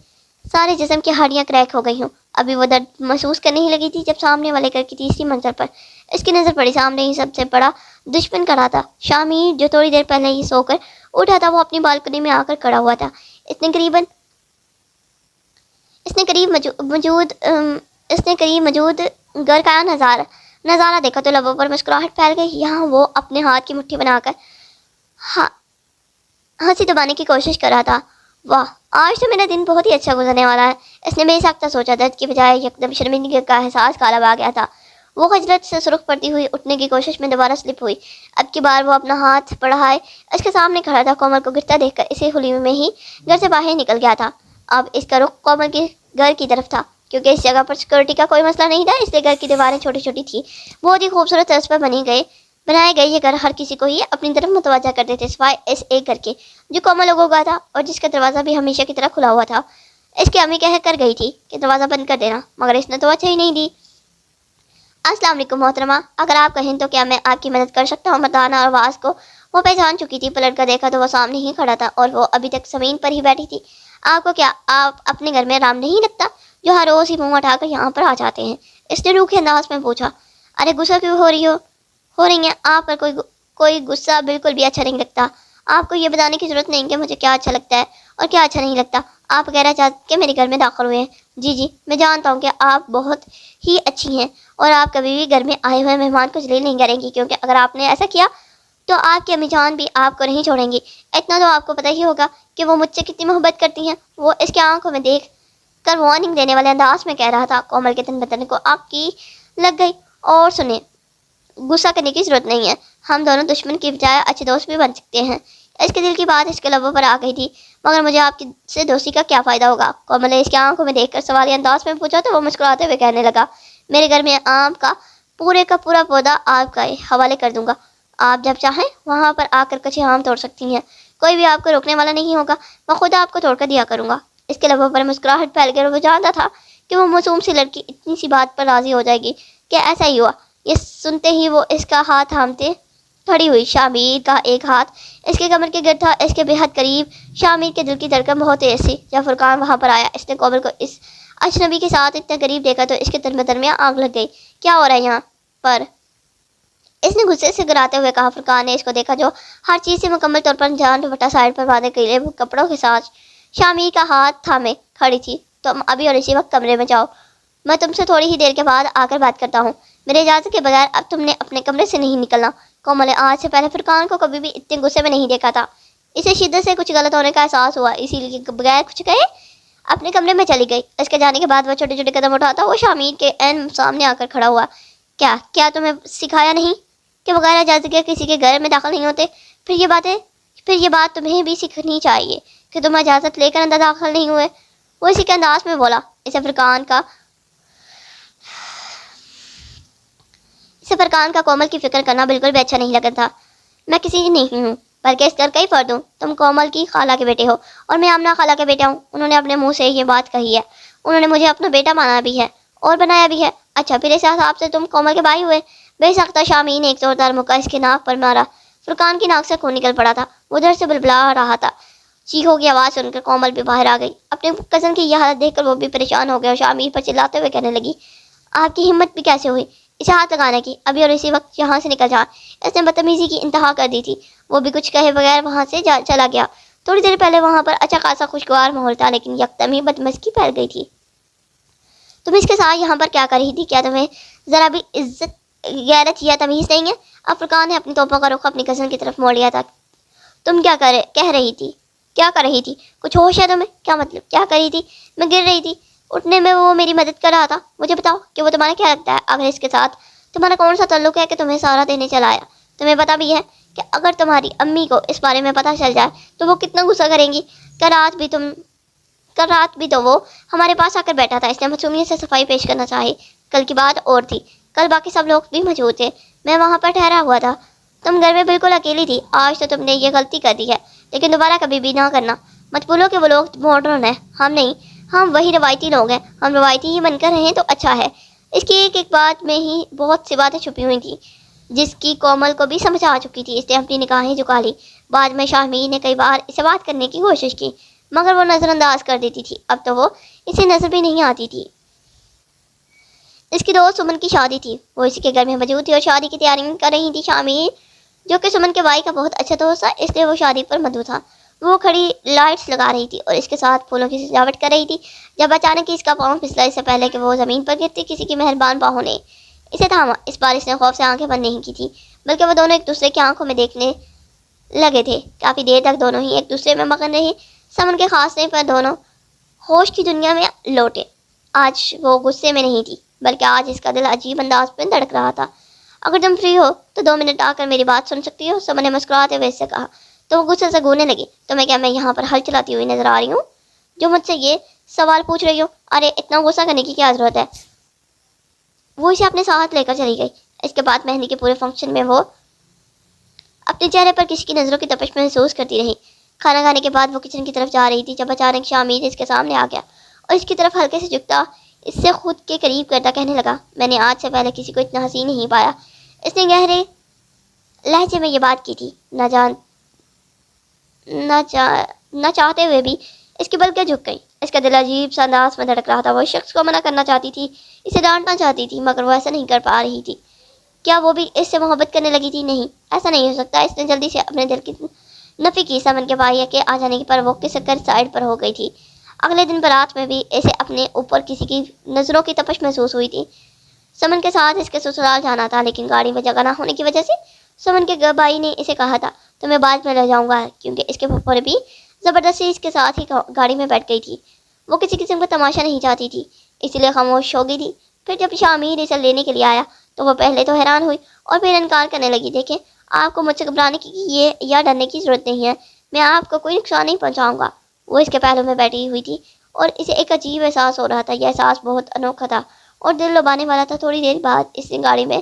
سارے جسم کی ہڈیاں کریک ہو گئی ہوں. ابھی وہ درد محسوس کرنے ہی لگی تھی جب سامنے والے گھر کی تیسری منزل پر اس کی نظر پڑی. سامنے ہی سب سے بڑا دشمن کھڑا تھا. شامیر, جو تھوڑی دیر پہلے ہی سو کر اٹھا تھا, وہ اپنی بالکنی میں آ کر کھڑا ہوا تھا. اس نے قریب موجود گھر کا نظارہ دیکھا تو لبوں پر مسکراہٹ پھیل گئی. یہاں وہ اپنے ہاتھ کی مٹھی بنا کر ہنسی دبانے کی کوشش کر رہا تھا. واہ, آج تو میرا دن بہت ہی اچھا گزرنے والا ہے, اس نے بے ساختہ سوچا. درد کی بجائے یکدم شرمندگی کا احساس غالب آ گیا تھا. وہ خجلت سے سرخ پڑتی ہوئی اٹھنے کی کوشش میں دوبارہ سلپ ہوئی. اب کی بار وہ اپنا ہاتھ بڑھائے اس کے سامنے کھڑا تھا. کومل کو گرتا دیکھ کر اسی خلی میں ہی گھر سے باہر نکل گیا تھا. اب اس کا رخ کومل کے گھر کی طرف تھا. کیونکہ اس جگہ پر سیکورٹی کا کوئی مسئلہ نہیں تھا, اس لیے گھر کی دیواریں چھوٹی چھوٹی تھیں. بہت ہی خوبصورت طرز پر بنائے گئے یہ گھر ہر کسی کو ہی اپنی طرف متوجہ کرتے تھے, سوائے اس ایک گھر کے جو کومل لوگوں کا تھا اور جس کا دروازہ بھی ہمیشہ کی طرح کھلا ہوا تھا. اس کی امی کہہ کر گئی تھی کہ دروازہ بند کر دینا, مگر اس نے تو اچھا ہی نہیں دی. السلام علیکم محترمہ, اگر آپ کہیں تو کیا میں آپ کی مدد کر سکتا ہوں؟ مردانہ آواز کو وہ پہچان چکی تھی. پلٹ کر دیکھا تو وہ سامنے ہی کھڑا تھا اور وہ ابھی تک زمین پر ہی بیٹھی تھی. آپ کو کیا آپ اپنے گھر میں آرام نہیں لگتا جو ہر روز ہی منہ اٹھا کر یہاں پر آ جاتے ہیں؟ اس نے روکھے انداز میں پوچھا. ارے غصہ کیوں ہو رہی ہیں آپ پر؟ کوئی غصہ بالکل بھی اچھا نہیں لگتا. آپ کو یہ بتانے کی ضرورت نہیں کہ مجھے کیا اچھا لگتا ہے اور کیا اچھا نہیں لگتا. آپ غیر اجازت کے میرے گھر میں داخل ہوئے ہیں. جی میں جانتا ہوں کہ آپ بہت ہی اچھی ہیں اور آپ کبھی بھی گھر میں آئے ہوئے مہمان کو ذلیل نہیں کریں گی, کیونکہ اگر آپ نے ایسا کیا تو آپ کی امی جان بھی آپ کو نہیں چھوڑیں گی. اتنا تو آپ کو پتہ ہی ہوگا کہ وہ مجھ سے کتنی محبت کرتی ہیں. وہ اس کے آنکھوں میں دیکھ کر وارننگ دینے والے انداز میں کہہ رہا تھا. کومل کے تن بدن کو آگ کی لگ گئی. اور سنیں, غصہ کرنے کی ضرورت نہیں ہے, ہم دونوں دشمن کی بجائے اچھے دوست بھی بن سکتے ہیں. اس کے دل کی بات اس کے لبوں پر آ گئی تھی. مگر مجھے آپ سے دوستی کا کیا فائدہ ہوگا؟ کومل نے اس کی آنکھوں میں دیکھ کر سوالیہ انداز میں پوچھا تو وہ مسکراتے ہوئے کہنے لگا. میرے گھر میں آم کا پورا پودا آپ کا حوالے کر دوں گا. آپ جب چاہیں وہاں پر آ کر کچھ آم توڑ سکتی ہیں. کوئی بھی آپ کو روکنے والا نہیں ہوگا. میں خود آپ کو توڑ کر دیا کروں گا. اس کے لبوں پر مسکراہٹ پھیل گئی اور وہ جانتا تھا کہ وہ معصوم سی لڑکی اتنی سی بات پر راضی ہو جائے گی کہ ایسا ہی ہوا. یہ سنتے ہی وہ اس کا ہاتھ تھامتے کھڑی ہوئی. شامیر کا ایک ہاتھ اس کے کمر کے گرد تھا, اس کے بے حد قریب. شامیر کے دل کی دھڑکن بہت تیز تھی. جب فرقان وہاں پر آیا, اس نے کومل کو اس اجنبی کے ساتھ اتنے قریب دیکھا تو اس کے تن بدن میں آگ لگ گئی. کیا ہو رہا ہے یہاں پر؟ اس نے غصے سے گراتے ہوئے کہا. فرقان نے اس کو دیکھا جو ہر چیز سے مکمل طور پر جان دوپٹہ سائڈ پر باندھے گیلے کپڑوں کے ساتھ شامیر کا ہاتھ تھامے کھڑی تھی. تم ابھی اور اسی وقت کمرے میں جاؤ, میں تم سے تھوڑی ہی دیر کے بعد آ کر بات کرتا ہوں. میرے اجازت کے بغیر اب تم نے اپنے کمرے سے نہیں نکلنا. کومل نے آج سے پہلے فرقان کو کبھی بھی اتنے غصے میں نہیں دیکھا تھا. اسے شدت سے کچھ غلط ہونے کا احساس ہوا, اسی لیے بغیر کچھ کہے اپنے کمرے میں چلی گئی. اس کے جانے کے بعد وہ چھوٹے چھوٹے قدم اٹھاتا وہ شامیر کے عین سامنے آ کر کھڑا ہوا. کیا تمہیں سکھایا نہیں کہ بغیر اجازت کے کسی کے گھر میں داخل نہیں ہوتے؟ پھر یہ بات تمہیں بھی سیکھنی چاہیے کہ تم اجازت لے کر اندر داخل نہیں ہوئے. وہ اسی کے انداز میں بولا. اسے فرقان کا کومل کی فکر کرنا بالکل بھی اچھا نہیں لگا تھا. میں کسی کی نہیں ہوں بلکہ اس گھر کا ہی فرد ہوں. تم کومل کی خالہ کے بیٹے ہو اور میں آمنہ خالہ کا بیٹا ہوں. انہوں نے اپنے منہ سے یہ بات کہی ہے. انہوں نے مجھے اپنا بیٹا مانا بھی ہے اور بنایا بھی ہے. اچھا پھر اس حساب سے تم کومل کے بھائی ہوئے. بے سختہ شامی نے ایک زوردار مکہ اس کے ناک پر مارا. فرقان کی ناک سے خون نکل پڑا تھا. وہ ادھر سے بلبلا رہا تھا. چیخوں کی آواز سن کر کومل بھی باہر آ گئی. اپنے کزن کی یہ حالت دیکھ کر وہ بھی پریشان ہو گیا اور شامیر پر چلاتے ہوئے کہنے لگی آپ کی ہمت بھی کیسے ہوئی اسے ہاتھ لگانے کی؟ ابھی اور اسی وقت یہاں سے نکل جا. اس نے بدتمیزی کی انتہا کر دی تھی. وہ بھی کچھ کہے بغیر وہاں سے چلا گیا. تھوڑی دیر پہلے وہاں پر اچھا خاصا خوشگوار ماحول تھا لیکن یکدم ہی بدمزگی پھیل گئی تھی. تم اس کے ساتھ یہاں پر کیا کر رہی تھی؟ کیا تمہیں ذرا بھی عزت غیرت یا تمیز نہیں ہے؟ افرقان نے اپنی توپوں کا رخ اپنی کزن کی طرف موڑ لیا تھا. تم کیا کہہ رہی تھی؟ کیا کر رہی تھی؟ کچھ ہوش ہے تمہیں؟ کیا مطلب کیا کر رہی تھی؟ میں گر رہی تھی. اٹھنے میں وہ میری مدد کر رہا تھا. مجھے بتاؤ کہ وہ تمہارا کیا لگتا ہے؟ اگر اس کے ساتھ تمہارا کون سا تعلق ہے کہ تمہیں سہارا دینے چلا آیا؟ تمہیں پتا بھی ہے کہ اگر تمہاری امی کو اس بارے میں پتہ چل جائے تو وہ کتنا غصہ کریں گی. کل رات بھی تو وہ ہمارے پاس آ کر بیٹھا تھا. اس نے معصومیت سے صفائی پیش کرنا چاہی. کل کی بات اور تھی. کل باقی سب لوگ بھی موجود تھے. میں وہاں پر ٹھہرا ہوا تھا. تم گھر میں بالکل اکیلی تھی. آج تو تم نے یہ غلطی کر دی ہے لیکن دوبارہ کبھی بھی نہ کرنا. مت بھولو کہ وہ لوگ ماڈرن ہیں. ہم نہیں. ہم وہی روایتی لوگ ہیں. ہم روایتی ہی بن کر رہیں تو اچھا ہے. اس کی ایک ایک بات میں ہی بہت سی باتیں چھپی ہوئی تھیں جس کی کومل کو بھی سمجھ آ چکی تھی. اس نے اپنی نگاہیں جھکا لی. بعد میں شاہمی نے کئی بار اسے بات کرنے کی کوشش کی مگر وہ نظر انداز کر دیتی تھی. اب تو وہ اسے نظر بھی نہیں آتی تھی. اس کی دوست سمن کی شادی تھی. وہ اسی کے گھر میں موجود تھی اور شادی کی تیاری کر رہی تھی. شامی جو کہ سمن کے بھائی کا بہت اچھا دوست تھا اس لیے وہ شادی پر مدعو تھا. وہ کھڑی لائٹس لگا رہی تھی اور اس کے ساتھ پھولوں کی سجاوٹ کر رہی تھی جب اچانک اس کا پاؤں پھسلا. اس سے پہلے کہ وہ زمین پر گرتی کسی کی مہربان باہوں نے اسے تھاما. اس بار اس نے خوف سے آنکھیں بند نہیں کی تھی بلکہ وہ دونوں ایک دوسرے کی آنکھوں میں دیکھنے لگے تھے. کافی دیر تک دونوں ہی ایک دوسرے میں مگن رہے. سمن کے خاصے پر دونوں ہوش کی دنیا میں لوٹے. آج وہ غصے میں نہیں تھی بلکہ آج اس کا دل عجیب انداز میں دھڑک رہا تھا. اگر تم فری ہو تو 2 منٹ آ کر میری بات سن سکتی ہو؟ سمن نے مسکراتے ہوئے اس سے کہا. تو وہ غصے سے گھورنے لگی. تمہیں کیا میں یہاں پر ہل چلاتی ہوئی نظر آ رہی ہوں جو مجھ سے یہ سوال پوچھ رہی ہو؟ ارے اتنا غصہ کرنے کی کیا ضرورت ہے؟ وہ اسے اپنے ساتھ لے کر چلی گئی. اس کے بعد مہندی کے پورے فنکشن میں وہ اپنے چہرے پر کسی کی نظروں کی تپش محسوس کرتی رہی. کھانا کھانے کے بعد وہ کچن کی طرف جا رہی تھی جب اچانک شامیر اس کے سامنے آ گیا اور اس کی طرف ہلکے سے جھکتا اس سے خود کے قریب کرتا کہنے لگا میں نے آج سے پہلے کسی کو اتنا حسین نہیں پایا. اس نے گہرے لہجے میں یہ بات کی تھی. نہ چاہتے ہوئے بھی اس کی بلکہ جھک گئی. اس کا دل عجیب سا انداز میں دھڑک رہا تھا. وہ شخص کو منع کرنا چاہتی تھی اسے ڈانٹنا چاہتی تھی مگر وہ ایسا نہیں کر پا رہی تھی. کیا وہ بھی اس سے محبت کرنے لگی تھی؟ نہیں ایسا نہیں ہو سکتا. اس نے جلدی سے اپنے دل کی نفی کی. سمن کے بھائی کے آ جانے پر وہ کس کر سائڈ پر ہو گئی تھی. اگلے دن برات میں بھی اسے اپنے اوپر کسی کی نظروں کی تپش محسوس ہوئی تھی. سمن کے ساتھ اس کے سسرال جانا تھا لیکن گاڑی میں جگہ نہ ہونے کی وجہ سے سمن کے بھائی نے اسے کہا تھا تو میں بعد میں لے جاؤں گا کیونکہ اس کے پھپھو نے بھی زبردستی اس کے ساتھ ہی گاڑی میں بیٹھ گئی تھی. وہ کسی قسم کا تماشا نہیں چاہتی تھی اس لیے خاموش ہو گئی تھی. پھر جب شامیر اسے لینے کے لیے آیا تو وہ پہلے تو حیران ہوئی اور پھر انکار کرنے لگی. دیکھیں آپ کو مجھ سے گھبرانے کی یا ڈرنے کی ضرورت نہیں ہے. میں آپ کو کوئی نقصان نہیں پہنچاؤں گا. وہ اس کے پہلو میں بیٹھی ہوئی تھی اور اسے ایک عجیب احساس ہو رہا تھا. یہ احساس بہت انوکھا تھا اور دل لبانے والا تھا. تھوڑی دیر بعد اس نے گاڑی میں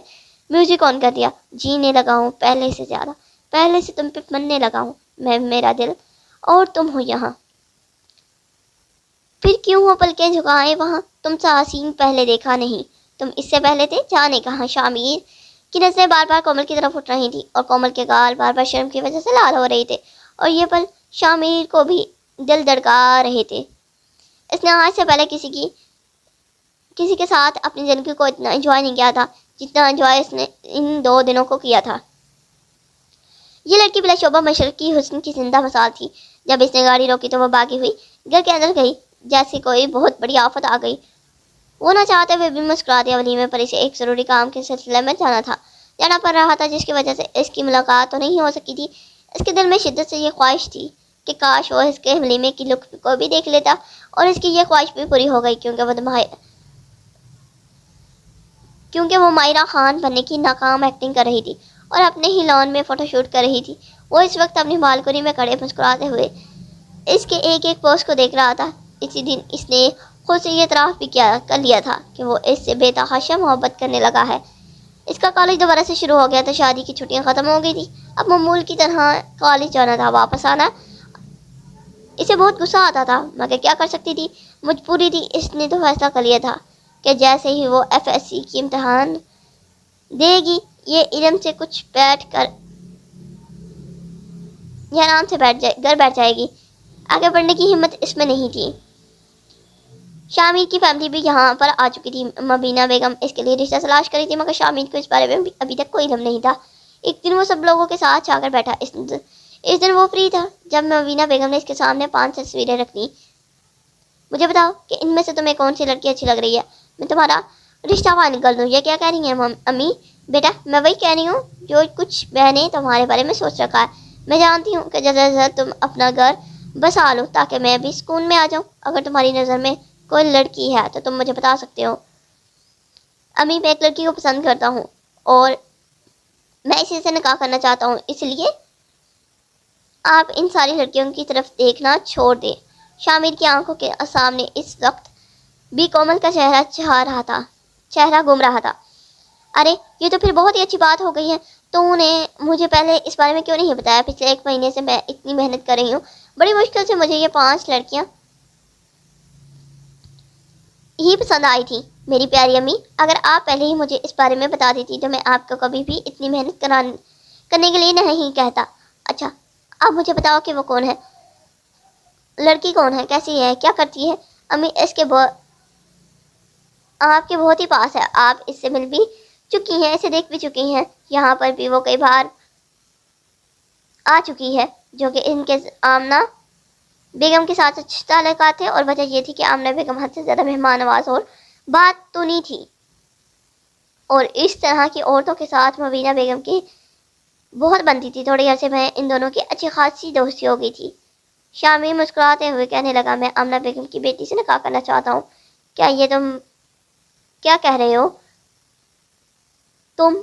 میوزک آن کر دیا. جینے لگا ہوں پہلے سے زیادہ. پہلے سے تم پہ مرنے لگا ہوں میں. میرا دل اور تم ہو یہاں. پھر کیوں ہو پلکیں جھکائے وہاں؟ تم سا حسین پہلے دیکھا نہیں. تم اس سے پہلے تھے جانے کہاں. شامیر کی نظریں بار بار کومل کی طرف اٹھ رہی تھی اور کومل کے گال بار بار شرم کی وجہ سے لال ہو رہے تھے اور یہ پل شامیر کو بھی دل دھڑکا رہے تھے. اس نے آج سے پہلے کسی کے ساتھ اپنی زندگی کو اتنا انجوائے نہیں کیا تھا جتنا انجوائے اس نے ان 2 دنوں کو کیا تھا. یہ لڑکی بلا شعبہ مشرقی حسن کی زندہ مثال تھی. جب اس نے گاڑی روکی تو وہ باغی ہوئی گھر کے اندر گئی جیسے کوئی بہت بڑی آفت آ گئی. وہ نہ چاہتے ہوئے بھی مسکرا دیا. ولیمے پر اسے ایک ضروری کام کے سلسلے میں جانا پڑ رہا تھا جس کی وجہ سے اس کی ملاقات تو نہیں ہو سکی تھی. اس کے دل میں شدت سے یہ خواہش تھی کہ کاش وہ اس کے ولیمے کی لک کو بھی دیکھ لیتا اور اس کی یہ خواہش بھی پوری ہو گئی کیونکہ وہ مائرہ خان بننے کی ناکام ایکٹنگ کر رہی تھی اور اپنے ہی لان میں فوٹو شوٹ کر رہی تھی. وہ اس وقت اپنی بالکنی میں کھڑے مسکراتے ہوئے اس کے ایک ایک پوسٹ کو دیکھ رہا تھا. اسی دن اس نے خود سے یہ اعتراف بھی کر لیا تھا کہ وہ اس سے بے تحاشا محبت کرنے لگا ہے. اس کا کالج دوبارہ سے شروع ہو گیا تھا. شادی کی چھٹیاں ختم ہو گئی تھی. اب معمول کی طرح کالج جانا تھا. واپس آنا اسے بہت غصہ آتا تھا مگر کیا کر سکتی تھی. مجبوری تھی. اس نے تو فیصلہ کر لیا تھا کہ جیسے ہی وہ FSC کی امتحان دے گی یہ علم سے کچھ بیٹھ کر یہ آرام سے گھر بیٹھ جائے گی. آگے بڑھنے کی ہمت اس میں نہیں تھی. شامل کی فیملی بھی یہاں پر آ چکی تھی. مبینہ بیگم اس کے لیے رشتہ تلاش کری تھی مگر شامل کو اس بارے میں ابھی تک کوئی علم نہیں تھا. ایک دن وہ سب لوگوں کے ساتھ آ کر بیٹھا. اس دن وہ فری تھا جب مبینہ بیگم نے اس کے سامنے 5 تصویریں رکھ دیں. مجھے بتاؤ کہ ان میں سے تمہیں کون سی لڑکی اچھی لگ رہی ہے, میں تمہارا رشتہ وہاں نکل دوں. یہ کیا کہہ رہی ہیں امی؟ بیٹا میں وہی کہہ رہی ہوں جو کچھ بہنیں تمہارے بارے میں سوچ رکھا ہے. میں جانتی ہوں کہ جلد از جلد تم اپنا گھر بسا لو تاکہ میں بھی سکون میں آ جاؤں. اگر تمہاری نظر میں کوئی لڑکی ہے تو تم مجھے بتا سکتے ہو. امی میں ایک لڑکی کو پسند کرتا ہوں اور میں اسی سے نکاح کرنا چاہتا ہوں, اس لیے آپ ان ساری لڑکیوں کی طرف دیکھنا چھوڑ دیں. شامل کی آنکھوں کے سامنے اس وقت بھی کومل کا چہرہ گھوم رہا تھا. ارے یہ تو پھر بہت ہی اچھی بات ہو گئی ہے. تو نے مجھے پہلے اس بارے میں کیوں نہیں بتایا؟ پچھلے 1 مہینے سے میں اتنی محنت کر رہی ہوں. بڑی مشکل سے مجھے یہ 5 لڑکیاں ہی پسند آئی تھی. میری پیاری امی, اگر آپ پہلے ہی مجھے اس بارے میں بتا دیتی تو میں آپ کو کبھی بھی اتنی محنت کرنے کے لیے نہیں کہتا. اچھا اب مجھے بتاؤ کہ وہ کون ہے, لڑکی کون ہے, کیسی ہے, کیا کرتی ہے؟ امی آپ کے بہت ہی پاس ہے. آپ اس سے مل بھی چکی ہیں, اسے دیکھ بھی چکی ہیں. یہاں پر بھی وہ کئی بار آ چکی ہے جو کہ ان کے آمنہ بیگم کے ساتھ اچھے تعلقات تھے اور وجہ یہ تھی کہ آمنہ بیگم حد سے زیادہ مہمان نواز اور بات تو نہیں تھی اور اس طرح کی عورتوں کے ساتھ مبینہ بیگم کی بہت بنتی تھی. تھوڑے عرصے میں ان دونوں کی اچھی خاصی دوستی ہو گئی تھی. شامی مسکراتے ہوئے کہنے لگا, میں آمنہ بیگم کی بیٹی سے نکاح کرنا چاہتا ہوں. کیا یہ تم کیا کہہ رہے ہو؟ تم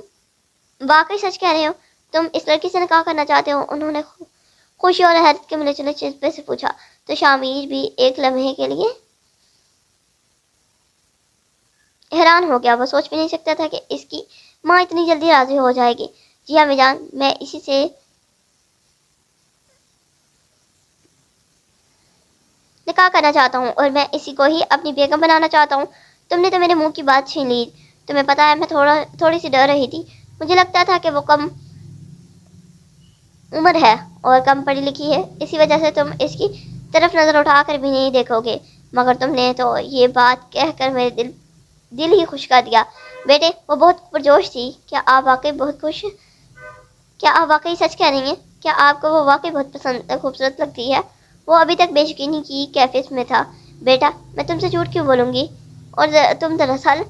واقعی سچ کہہ رہے ہو؟ تم اس لڑکی سے نکاح کرنا چاہتے ہو؟ انہوں نے خوشی اور حیرت کے ملے چلے چہرے سے پوچھا. تو شامل بھی ایک لمحے کے لیے حیران ہو گیا. وہ سوچ بھی نہیں سکتا تھا کہ اس کی ماں اتنی جلدی راضی ہو جائے گی. جی امی جان, میں اسی سے نکاح کرنا چاہتا ہوں اور میں اسی کو ہی اپنی بیگم بنانا چاہتا ہوں. تم نے تو میرے منہ کی بات چھین لی. تمہیں پتا ہے میں تھوڑی سی ڈر رہی تھی. مجھے لگتا تھا کہ وہ کم عمر ہے اور کم پڑھی لکھی ہے, اسی وجہ سے تم اس کی طرف نظر اٹھا کر بھی نہیں دیکھو گے. مگر تم نے تو یہ بات کہہ کر میرے دل ہی خوش کر دیا. بیٹے وہ بہت پرجوش تھی. کیا آپ واقعی سچ کہہ رہی ہیں؟ کیا آپ کو وہ واقعی بہت خوبصورت لگتی ہے؟ وہ ابھی تک بے یقینی کی کیفیت میں تھا. بیٹا میں تم سے جھوٹ کیوں بولوں گی, اور تم دراصل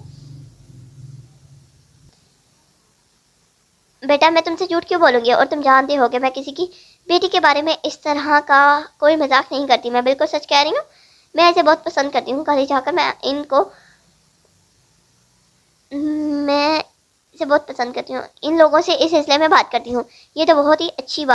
بیٹا میں تم سے جھوٹ کیوں بولوں گی, اور تم جانتے ہو کہ میں کسی کی بیٹی کے بارے میں اس طرح کا کوئی مذاق نہیں کرتی. میں بالکل سچ کہہ رہی ہوں. میں اسے بہت پسند کرتی ہوں. گھر جا کر میں اسے بہت پسند کرتی ہوں. ان لوگوں سے اس سلسلے میں بات کرتی ہوں. یہ تو بہت ہی اچھی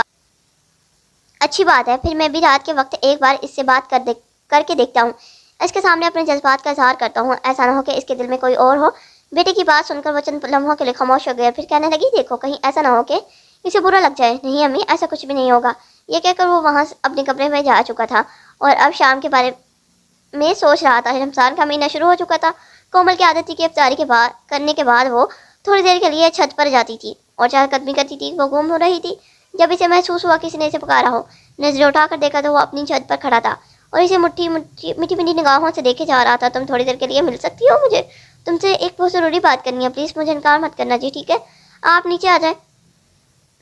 بات ہے. پھر میں بھی رات کے وقت ایک بار اس سے بات کر کے دیکھتا ہوں. اس کے سامنے اپنے جذبات کا اظہار کرتا ہوں. ایسا نہ ہو کہ اس کے دل میں کوئی اور ہو. بیٹے کی بات سن کر وہ چند لمحوں کے لیے خاموش ہو گیا. پھر کہنے لگی, دیکھو کہیں ایسا نہ ہو کہ اسے برا لگ جائے. نہیں امی, ایسا کچھ بھی نہیں ہوگا. یہ کہہ کر وہ وہاں اپنے کمرے میں جا چکا تھا اور اب شام کے بارے میں سوچ رہا تھا. رمضان کا مہینہ شروع ہو چکا تھا. کومل کی عادت تھی کہ افطاری کرنے کے بعد وہ تھوڑی دیر کے لیے چھت پر جاتی تھی اور چہل قدمی کرتی تھی. وہ گم ہو رہی تھی. جب اسے محسوس ہوا کسی نے اسے پکارا ہو, نظر اٹھا کر دیکھا تو وہ اپنی چھت پر کھڑا تھا اور اسے میٹھی میٹھی نگاہوں سے دیکھے جا رہا تھا. تم تھوڑی دیر کے لیے مل سکتی ہو؟ مجھے تم سے ایک بہت ضروری بات کرنی ہے. پلیز مجھے انکار مت کرنا. جی ٹھیک ہے, آپ نیچے آ جائیں.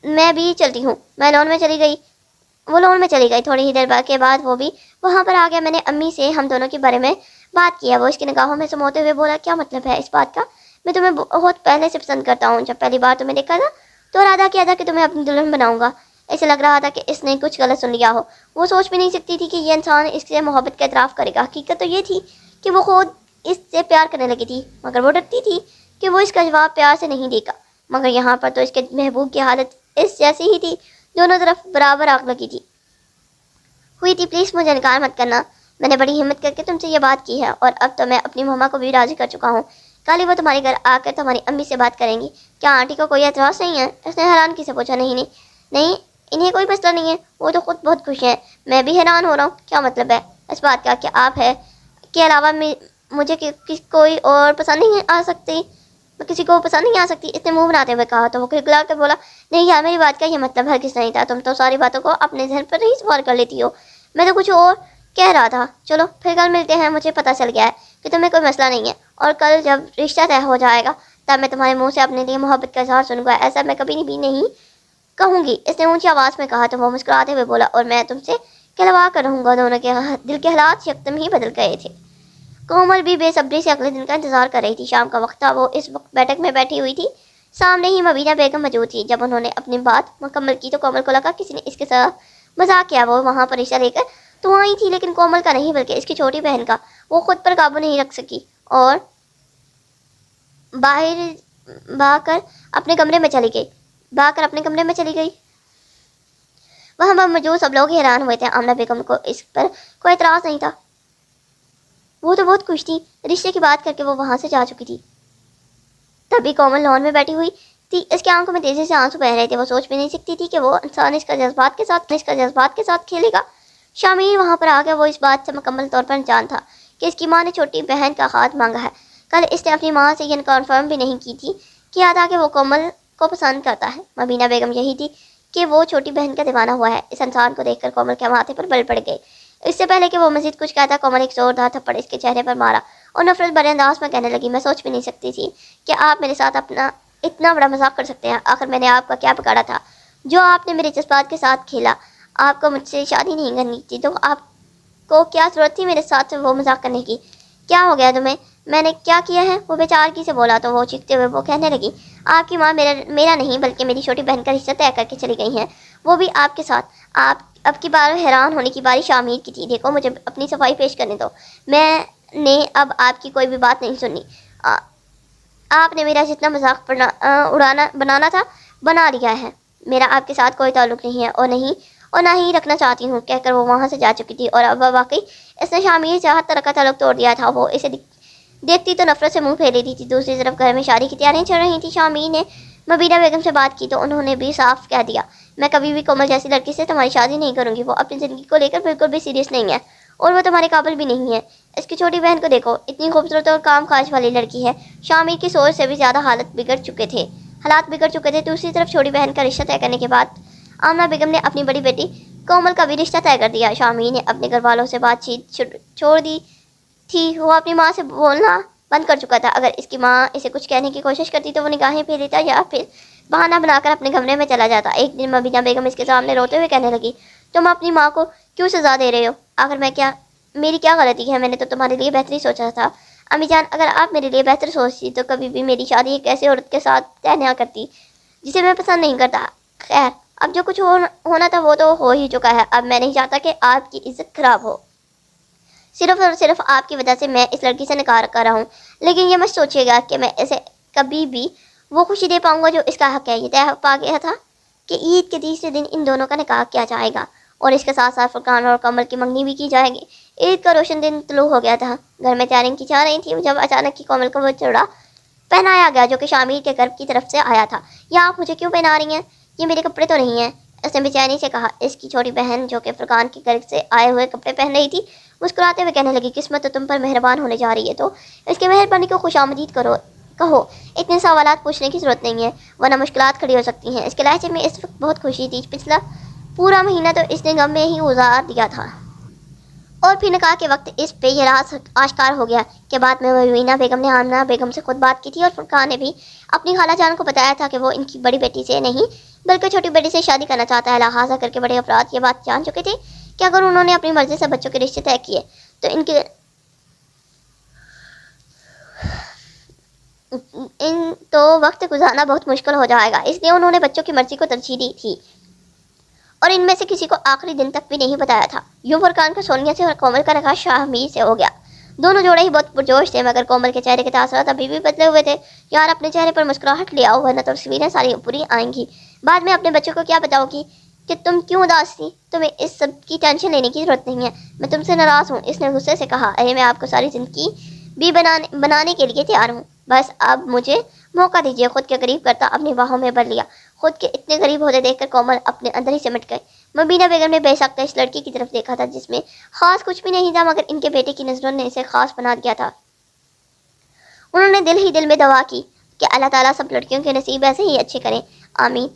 میں بھی چلتی ہوں. وہ لون میں چلی گئی. تھوڑی ہی دیر کے بعد وہ بھی وہاں پر آ گیا. میں نے امی سے ہم دونوں کے بارے میں بات کیا. وہ اس کی نگاہوں میں سموتے ہوئے بولا, کیا مطلب ہے اس بات کا؟ میں تمہیں بہت پہلے سے پسند کرتا ہوں. جب پہلی بار تمہیں دیکھا تھا تو ارادہ کیا تھا کہ تمہیں اپنی دلہن بناؤں گا. اسے لگ رہا تھا کہ اس نے کچھ غلط سن لیا ہو. وہ سوچ بھی نہیں سکتی تھی کہ یہ انسان اس سے محبت کا اعتراف کرے گا. حقیقت تو یہ تھی کہ وہ خود اس سے پیار کرنے لگی تھی, مگر وہ ڈرتی تھی کہ وہ اس کا جواب پیار سے نہیں دے گا. مگر یہاں پر تو اس کے محبوب کی حالت اس جیسی ہی تھی. دونوں طرف برابر آگ لگی ہوئی تھی. پلیز مجھے انکار مت کرنا. میں نے بڑی ہمت کر کے تم سے یہ بات کی ہے اور اب تو میں اپنی مما کو بھی راضی کر چکا ہوں. کل ہی وہ تمہارے گھر آ کر تمہاری امی سے بات کریں گی. کیا آنٹی کو کوئی اعتراض نہیں ہے؟ اس نے حیرانگی سے پوچھا. نہیں, انہیں کوئی مسئلہ نہیں ہے. وہ تو خود بہت خوش ہیں. میں بھی حیران ہو رہا ہوں. کیا مطلب ہے اس بات کا کہ آپ ہے کے علاوہ مجھے کوئی اور پسند نہیں آ سکتی، میں کسی کو پسند نہیں آ سکتی، اس نے منہ بناتے ہوئے کہا۔ تو وہ کھلکھلا کر بولا، نہیں یار میری بات کا یہ مطلب ہرگز نہیں تھا، تم تو ساری باتوں کو اپنے ذہن پر ہی سوار کر لیتی ہو، میں تو کچھ اور کہہ رہا تھا۔ چلو پھر کل ملتے ہیں، مجھے پتہ چل گیا ہے کہ تمہیں کوئی مسئلہ نہیں ہے، اور کل جب رشتہ طے ہو جائے گا تب میں تمہارے منہ سے اپنے لیے محبت کا اظہار سنوں گا، ایسا میں کبھی بھی نہیں کہوں گی، اس نے اونچی آواز میں کہا۔ تو وہ مسکراتے ہوئے بولا، اور میں تم سے کہلوا کر رہوں گا۔ دونوں کے دل کے حالات یکدم ہی بدل گئے تھے۔ کومل بھی بے صبری سے اگلے دن کا انتظار کر رہی تھی۔ شام کا وقت تھا، وہ اس وقت بیٹھک میں بیٹھی ہوئی تھی، سامنے ہی مبینہ بیگم موجود تھی۔ جب انہوں نے اپنی بات مکمل کی تو کومل کو لگا کسی نے اس کے ساتھ مذاق کیا۔ وہ وہاں پر رشتہ لے کر تو آئی تھی، لیکن کومل کا نہیں بلکہ اس کی چھوٹی بہن کا۔ وہ خود پر قابو نہیں رکھ سکی اور بھاگ کر اپنے کمرے میں چلی گئی۔ وہاں پر موجود سب لوگ حیران ہوئے تھے۔ آمنہ بیگم کو اس پر کوئی اعتراض نہیں تھا، وہ تو بہت خوش تھی، رشتے کی بات کر کے وہ وہاں سے جا چکی تھی۔ تبھی کومل لان میں بیٹھی ہوئی تھی، اس کی آنکھوں میں تیزی سے آنسو بہ رہے تھے۔ وہ سوچ بھی نہیں سکتی تھی کہ وہ انسان اس کا جذبات کے ساتھ کھیلے گا۔ شامیر وہاں پر آ گیا۔ وہ اس بات سے مکمل طور پر انجان تھا کہ اس کی ماں نے چھوٹی بہن کا ہاتھ مانگا ہے۔ کل اس نے اپنی ماں سے یہ کنفرم بھی نہیں کیا تھا کہ وہ کومل کو پسند کرتا ہے۔ مبینہ بیگم یہی تھی کہ وہ چھوٹی بہن کا دیوانہ ہوا ہے۔ اس انسان کو دیکھ کر کومل کے ماتھے پر بل پڑ گئے۔ اس سے پہلے کہ وہ مزید کچھ کہتا، کومل ایک زوردار تھپڑ اس کے چہرے پر مارا اور نفرت بھرے انداز میں کہنے لگی، میں سوچ بھی نہیں سکتی تھی کہ آپ میرے ساتھ اتنا بڑا مذاق کر سکتے ہیں۔ آخر میں نے آپ کا کیا بگاڑا تھا جو آپ نے میرے جذبات کے ساتھ کھیلا؟ آپ کو مجھ سے شادی نہیں کرنی تھی تو آپ کو کیا ضرورت تھی میرے ساتھ وہ مذاق کرنے کی؟ کیا ہو گیا تمہیں؟ میں نے کیا کیا ہے؟ وہ بیچارگی سے بولا تو وہ چیختے ہوئے وہ کہنے لگی، آپ کی ماں میرا نہیں بلکہ میری چھوٹی بہن کا رشتہ طے کر کے چلی گئی ہیں، وہ بھی آپ کے ساتھ۔ آپ اب کی بار حیران ہونے کی باری شامیر کی تھی۔ دیکھو مجھے اپنی صفائی پیش کرنے دو، میں نے اب آپ کی کوئی بھی بات نہیں سنی۔ آپ نے میرا جتنا مذاق بنانا تھا بنا لیا ہے، میرا آپ کے ساتھ کوئی تعلق نہیں ہے اور نہ ہی رکھنا چاہتی ہوں، کہہ کر وہ وہاں سے جا چکی تھی۔ اور اب واقعی اس نے شامیر سے ہر طرح کا تعلق توڑ دیا تھا۔ وہ اسے دیکھتی تو نفرت سے منہ پھیر لیتی تھی۔ دوسری طرف گھر میں شادی کی تیاریاں چل رہی تھیں۔ شامیر نے مبینہ بیگم سے بات کی تو انہوں نے بھی صاف کہہ دیا، میں کبھی بھی کومل جیسی لڑکی سے تمہاری شادی نہیں کروں گی، وہ اپنی زندگی کو لے کر بالکل بھی سیریس نہیں ہے اور وہ تمہارے قابل بھی نہیں ہے۔ اس کی چھوٹی بہن کو دیکھو، اتنی خوبصورت اور کام کاج والی لڑکی ہے۔ شامیر کی سوچ سے بھی زیادہ حالات بگڑ چکے تھے۔ دوسری طرف چھوٹی بہن کا رشتہ طے کرنے کے بعد آمنہ بیگم نے اپنی بڑی بیٹی کومل کا بھی رشتہ طے کر دیا۔ شامیر نے اپنے گھر والوں سے بات چیت چھوڑ دی تھی، وہ اپنی ماں سے بولنا بند کر چکا تھا۔ اگر اس کی ماں اسے کچھ کہنے کی کوشش کرتی تو وہ نگاہیں پھیر لیتا یا پھر بہانہ بنا کر اپنے کمرے میں چلا جاتا۔ ایک دن مبینہ بیگم اس کے سامنے روتے ہوئے کہنے لگی، تم اپنی ماں کو کیوں سزا دے رہے ہو؟ آخر میری کیا غلطی ہے؟ میں نے تو تمہارے لیے بہتری سوچا تھا۔ امی جان، اگر آپ میرے لیے بہتر سوچتی تو کبھی بھی میری شادی ایک ایسی عورت کے ساتھ طے نہ کرتی جسے میں پسند نہیں کرتا۔ خیر، اب جو کچھ ہونا تھا وہ تو ہو ہی چکا ہے۔ اب میں نہیں چاہتا کہ آپ کی عزت خراب ہو۔ صرف اور صرف آپ کی وجہ سے میں اس لڑکی سے نکاح کر رہا ہوں، لیکن یہ مت سوچیے گا کہ میں اسے کبھی بھی وہ خوشی دے پاؤں گا جو اس کا حق ہے۔ یہ طے پا گیا تھا کہ عید کے تیسرے دن ان دونوں کا نکاح کیا جائے گا اور اس کے ساتھ ساتھ فرقان اور کومل کی منگنی بھی کی جائے گی۔ عید کا روشن دن طلوع ہو گیا تھا، گھر میں تیاریاں کی جا رہی تھیں جب اچانک کی کومل کو وہ جوڑا پہنایا گیا جو کہ شامیر کے گھر کی طرف سے آیا تھا۔ یہ آپ مجھے کیوں پہنا رہی ہیں؟ یہ میرے کپڑے تو نہیں ہیں، اس نے بے چینی سے کہا۔ اس کی چھوٹی بہن جو کہ فرقان کے گھر سے آئے ہوئے کپڑے پہن رہی تھی مسکراتے ہوئے کہنے لگی، قسمت تو تم پر مہربان ہونے جا رہی ہے تو اس کی مہربانی کو خوش آمدید کہو، اتنے سوالات پوچھنے کی ضرورت نہیں ہے ورنہ مشکلات کھڑی ہو سکتی ہیں۔ اس کے لہجے میں اس وقت بہت خوشی تھی، پچھلا پورا مہینہ تو اس نے غم میں ہی گزار دیا تھا اور پھر نکاح کے وقت اس پہ یہ راز آشکار ہو گیا کہ بعد میں مبینہ بیگم نے آمنہ بیگم سے خود بات کی تھی اور فرقان نے بھی اپنی خالہ جان کو بتایا تھا کہ وہ ان کی بڑی بیٹی سے نہیں بلکہ چھوٹی بیٹی سے شادی کرنا چاہتا ہے۔ لہٰذا کر کے بڑے افراد یہ بات جان چکے تھے کہ اگر انہوں نے اپنی مرضی سے بچوں کے رشتے طے کیے تو تو وقت گزارنا بہت مشکل ہو جائے گا، اس لیے انہوں نے بچوں کی مرضی کو ترجیح دی تھی اور ان میں سے کسی کو آخری دن تک بھی نہیں بتایا تھا۔ یوں فرقان کا سونیا سے اور کومل کا نکاح شامیر سے ہو گیا۔ دونوں جوڑے ہی بہت پرجوش تھے، مگر کومل کے چہرے کے تاثرات ابھی بھی بدلے ہوئے تھے۔ یار اپنے چہرے پر مسکراہٹ لے آؤ ورنہ تصویریں ساری پوری آئیں گی، بعد میں اپنے بچوں کو کیا بتاؤ گی کہ تم کیوں اداس تھی؟ تمہیں اس سب کی ٹینشن لینے کی ضرورت نہیں ہے، میں تم سے ناراض ہوں، اس نے غصے سے کہا۔ ارے میں آپ کو ساری زندگی بھی بنانے کے لیے تیار ہوں، بس اب مجھے موقع دیجیے۔ خود کے قریب کرتا اپنی باہوں میں بھر لیا۔ خود کے اتنے قریب ہوتے دیکھ کر کومل اپنے اندر ہی سمٹ گئے۔ مبینہ بیگم نے بے ساختہ اس لڑکی کی طرف دیکھا تھا جس میں خاص کچھ بھی نہیں تھا، مگر ان کے بیٹے کی نظروں نے اسے خاص بنا دیا تھا۔ انہوں نے دل ہی دل میں دعا کی کہ اللہ تعالیٰ سب لڑکیوں کے نصیب ایسے ہی اچھے کریں، آمین۔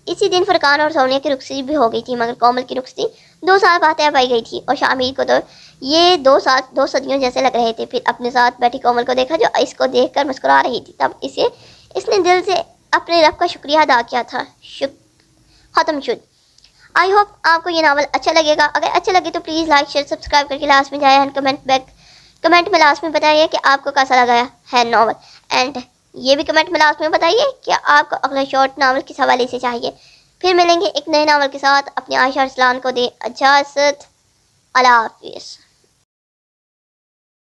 اسی دن فرقان اور سونیا کی رخصتی بھی ہو گئی تھی، مگر کومل کی رخصتی 2 سال بعد طے پائی گئی تھی، اور شامل کو تو یہ 2 صدیوں جیسے لگ رہے تھے۔ پھر اپنے ساتھ بیٹھی کومل کو دیکھا جو اس کو دیکھ کر مسکرا رہی تھی، تب اس نے دل سے اپنے رب کا شکریہ ادا کیا تھا۔ ختم شد۔ آئی ہوپ آپ کو یہ ناول اچھا لگے گا۔ اگر اچھا لگے تو پلیز لائک شیئر سبسکرائب کر کے لاسٹ میں جائیں اینڈ کمنٹ میں لاسٹ میں بتائیے کہ آپ کو کیسا لگا ہے ناول، اینڈ یہ بھی کمنٹ میں لاسٹ میں بتائیے کہ آپ کو اگلا شارٹ ناول کس حوالے سے چاہیے۔ پھر ملیں گے ایک نئے ناول کے ساتھ۔ اپنے عائشہ ارسلان کو دیں اجازت۔ اللہ حافظ۔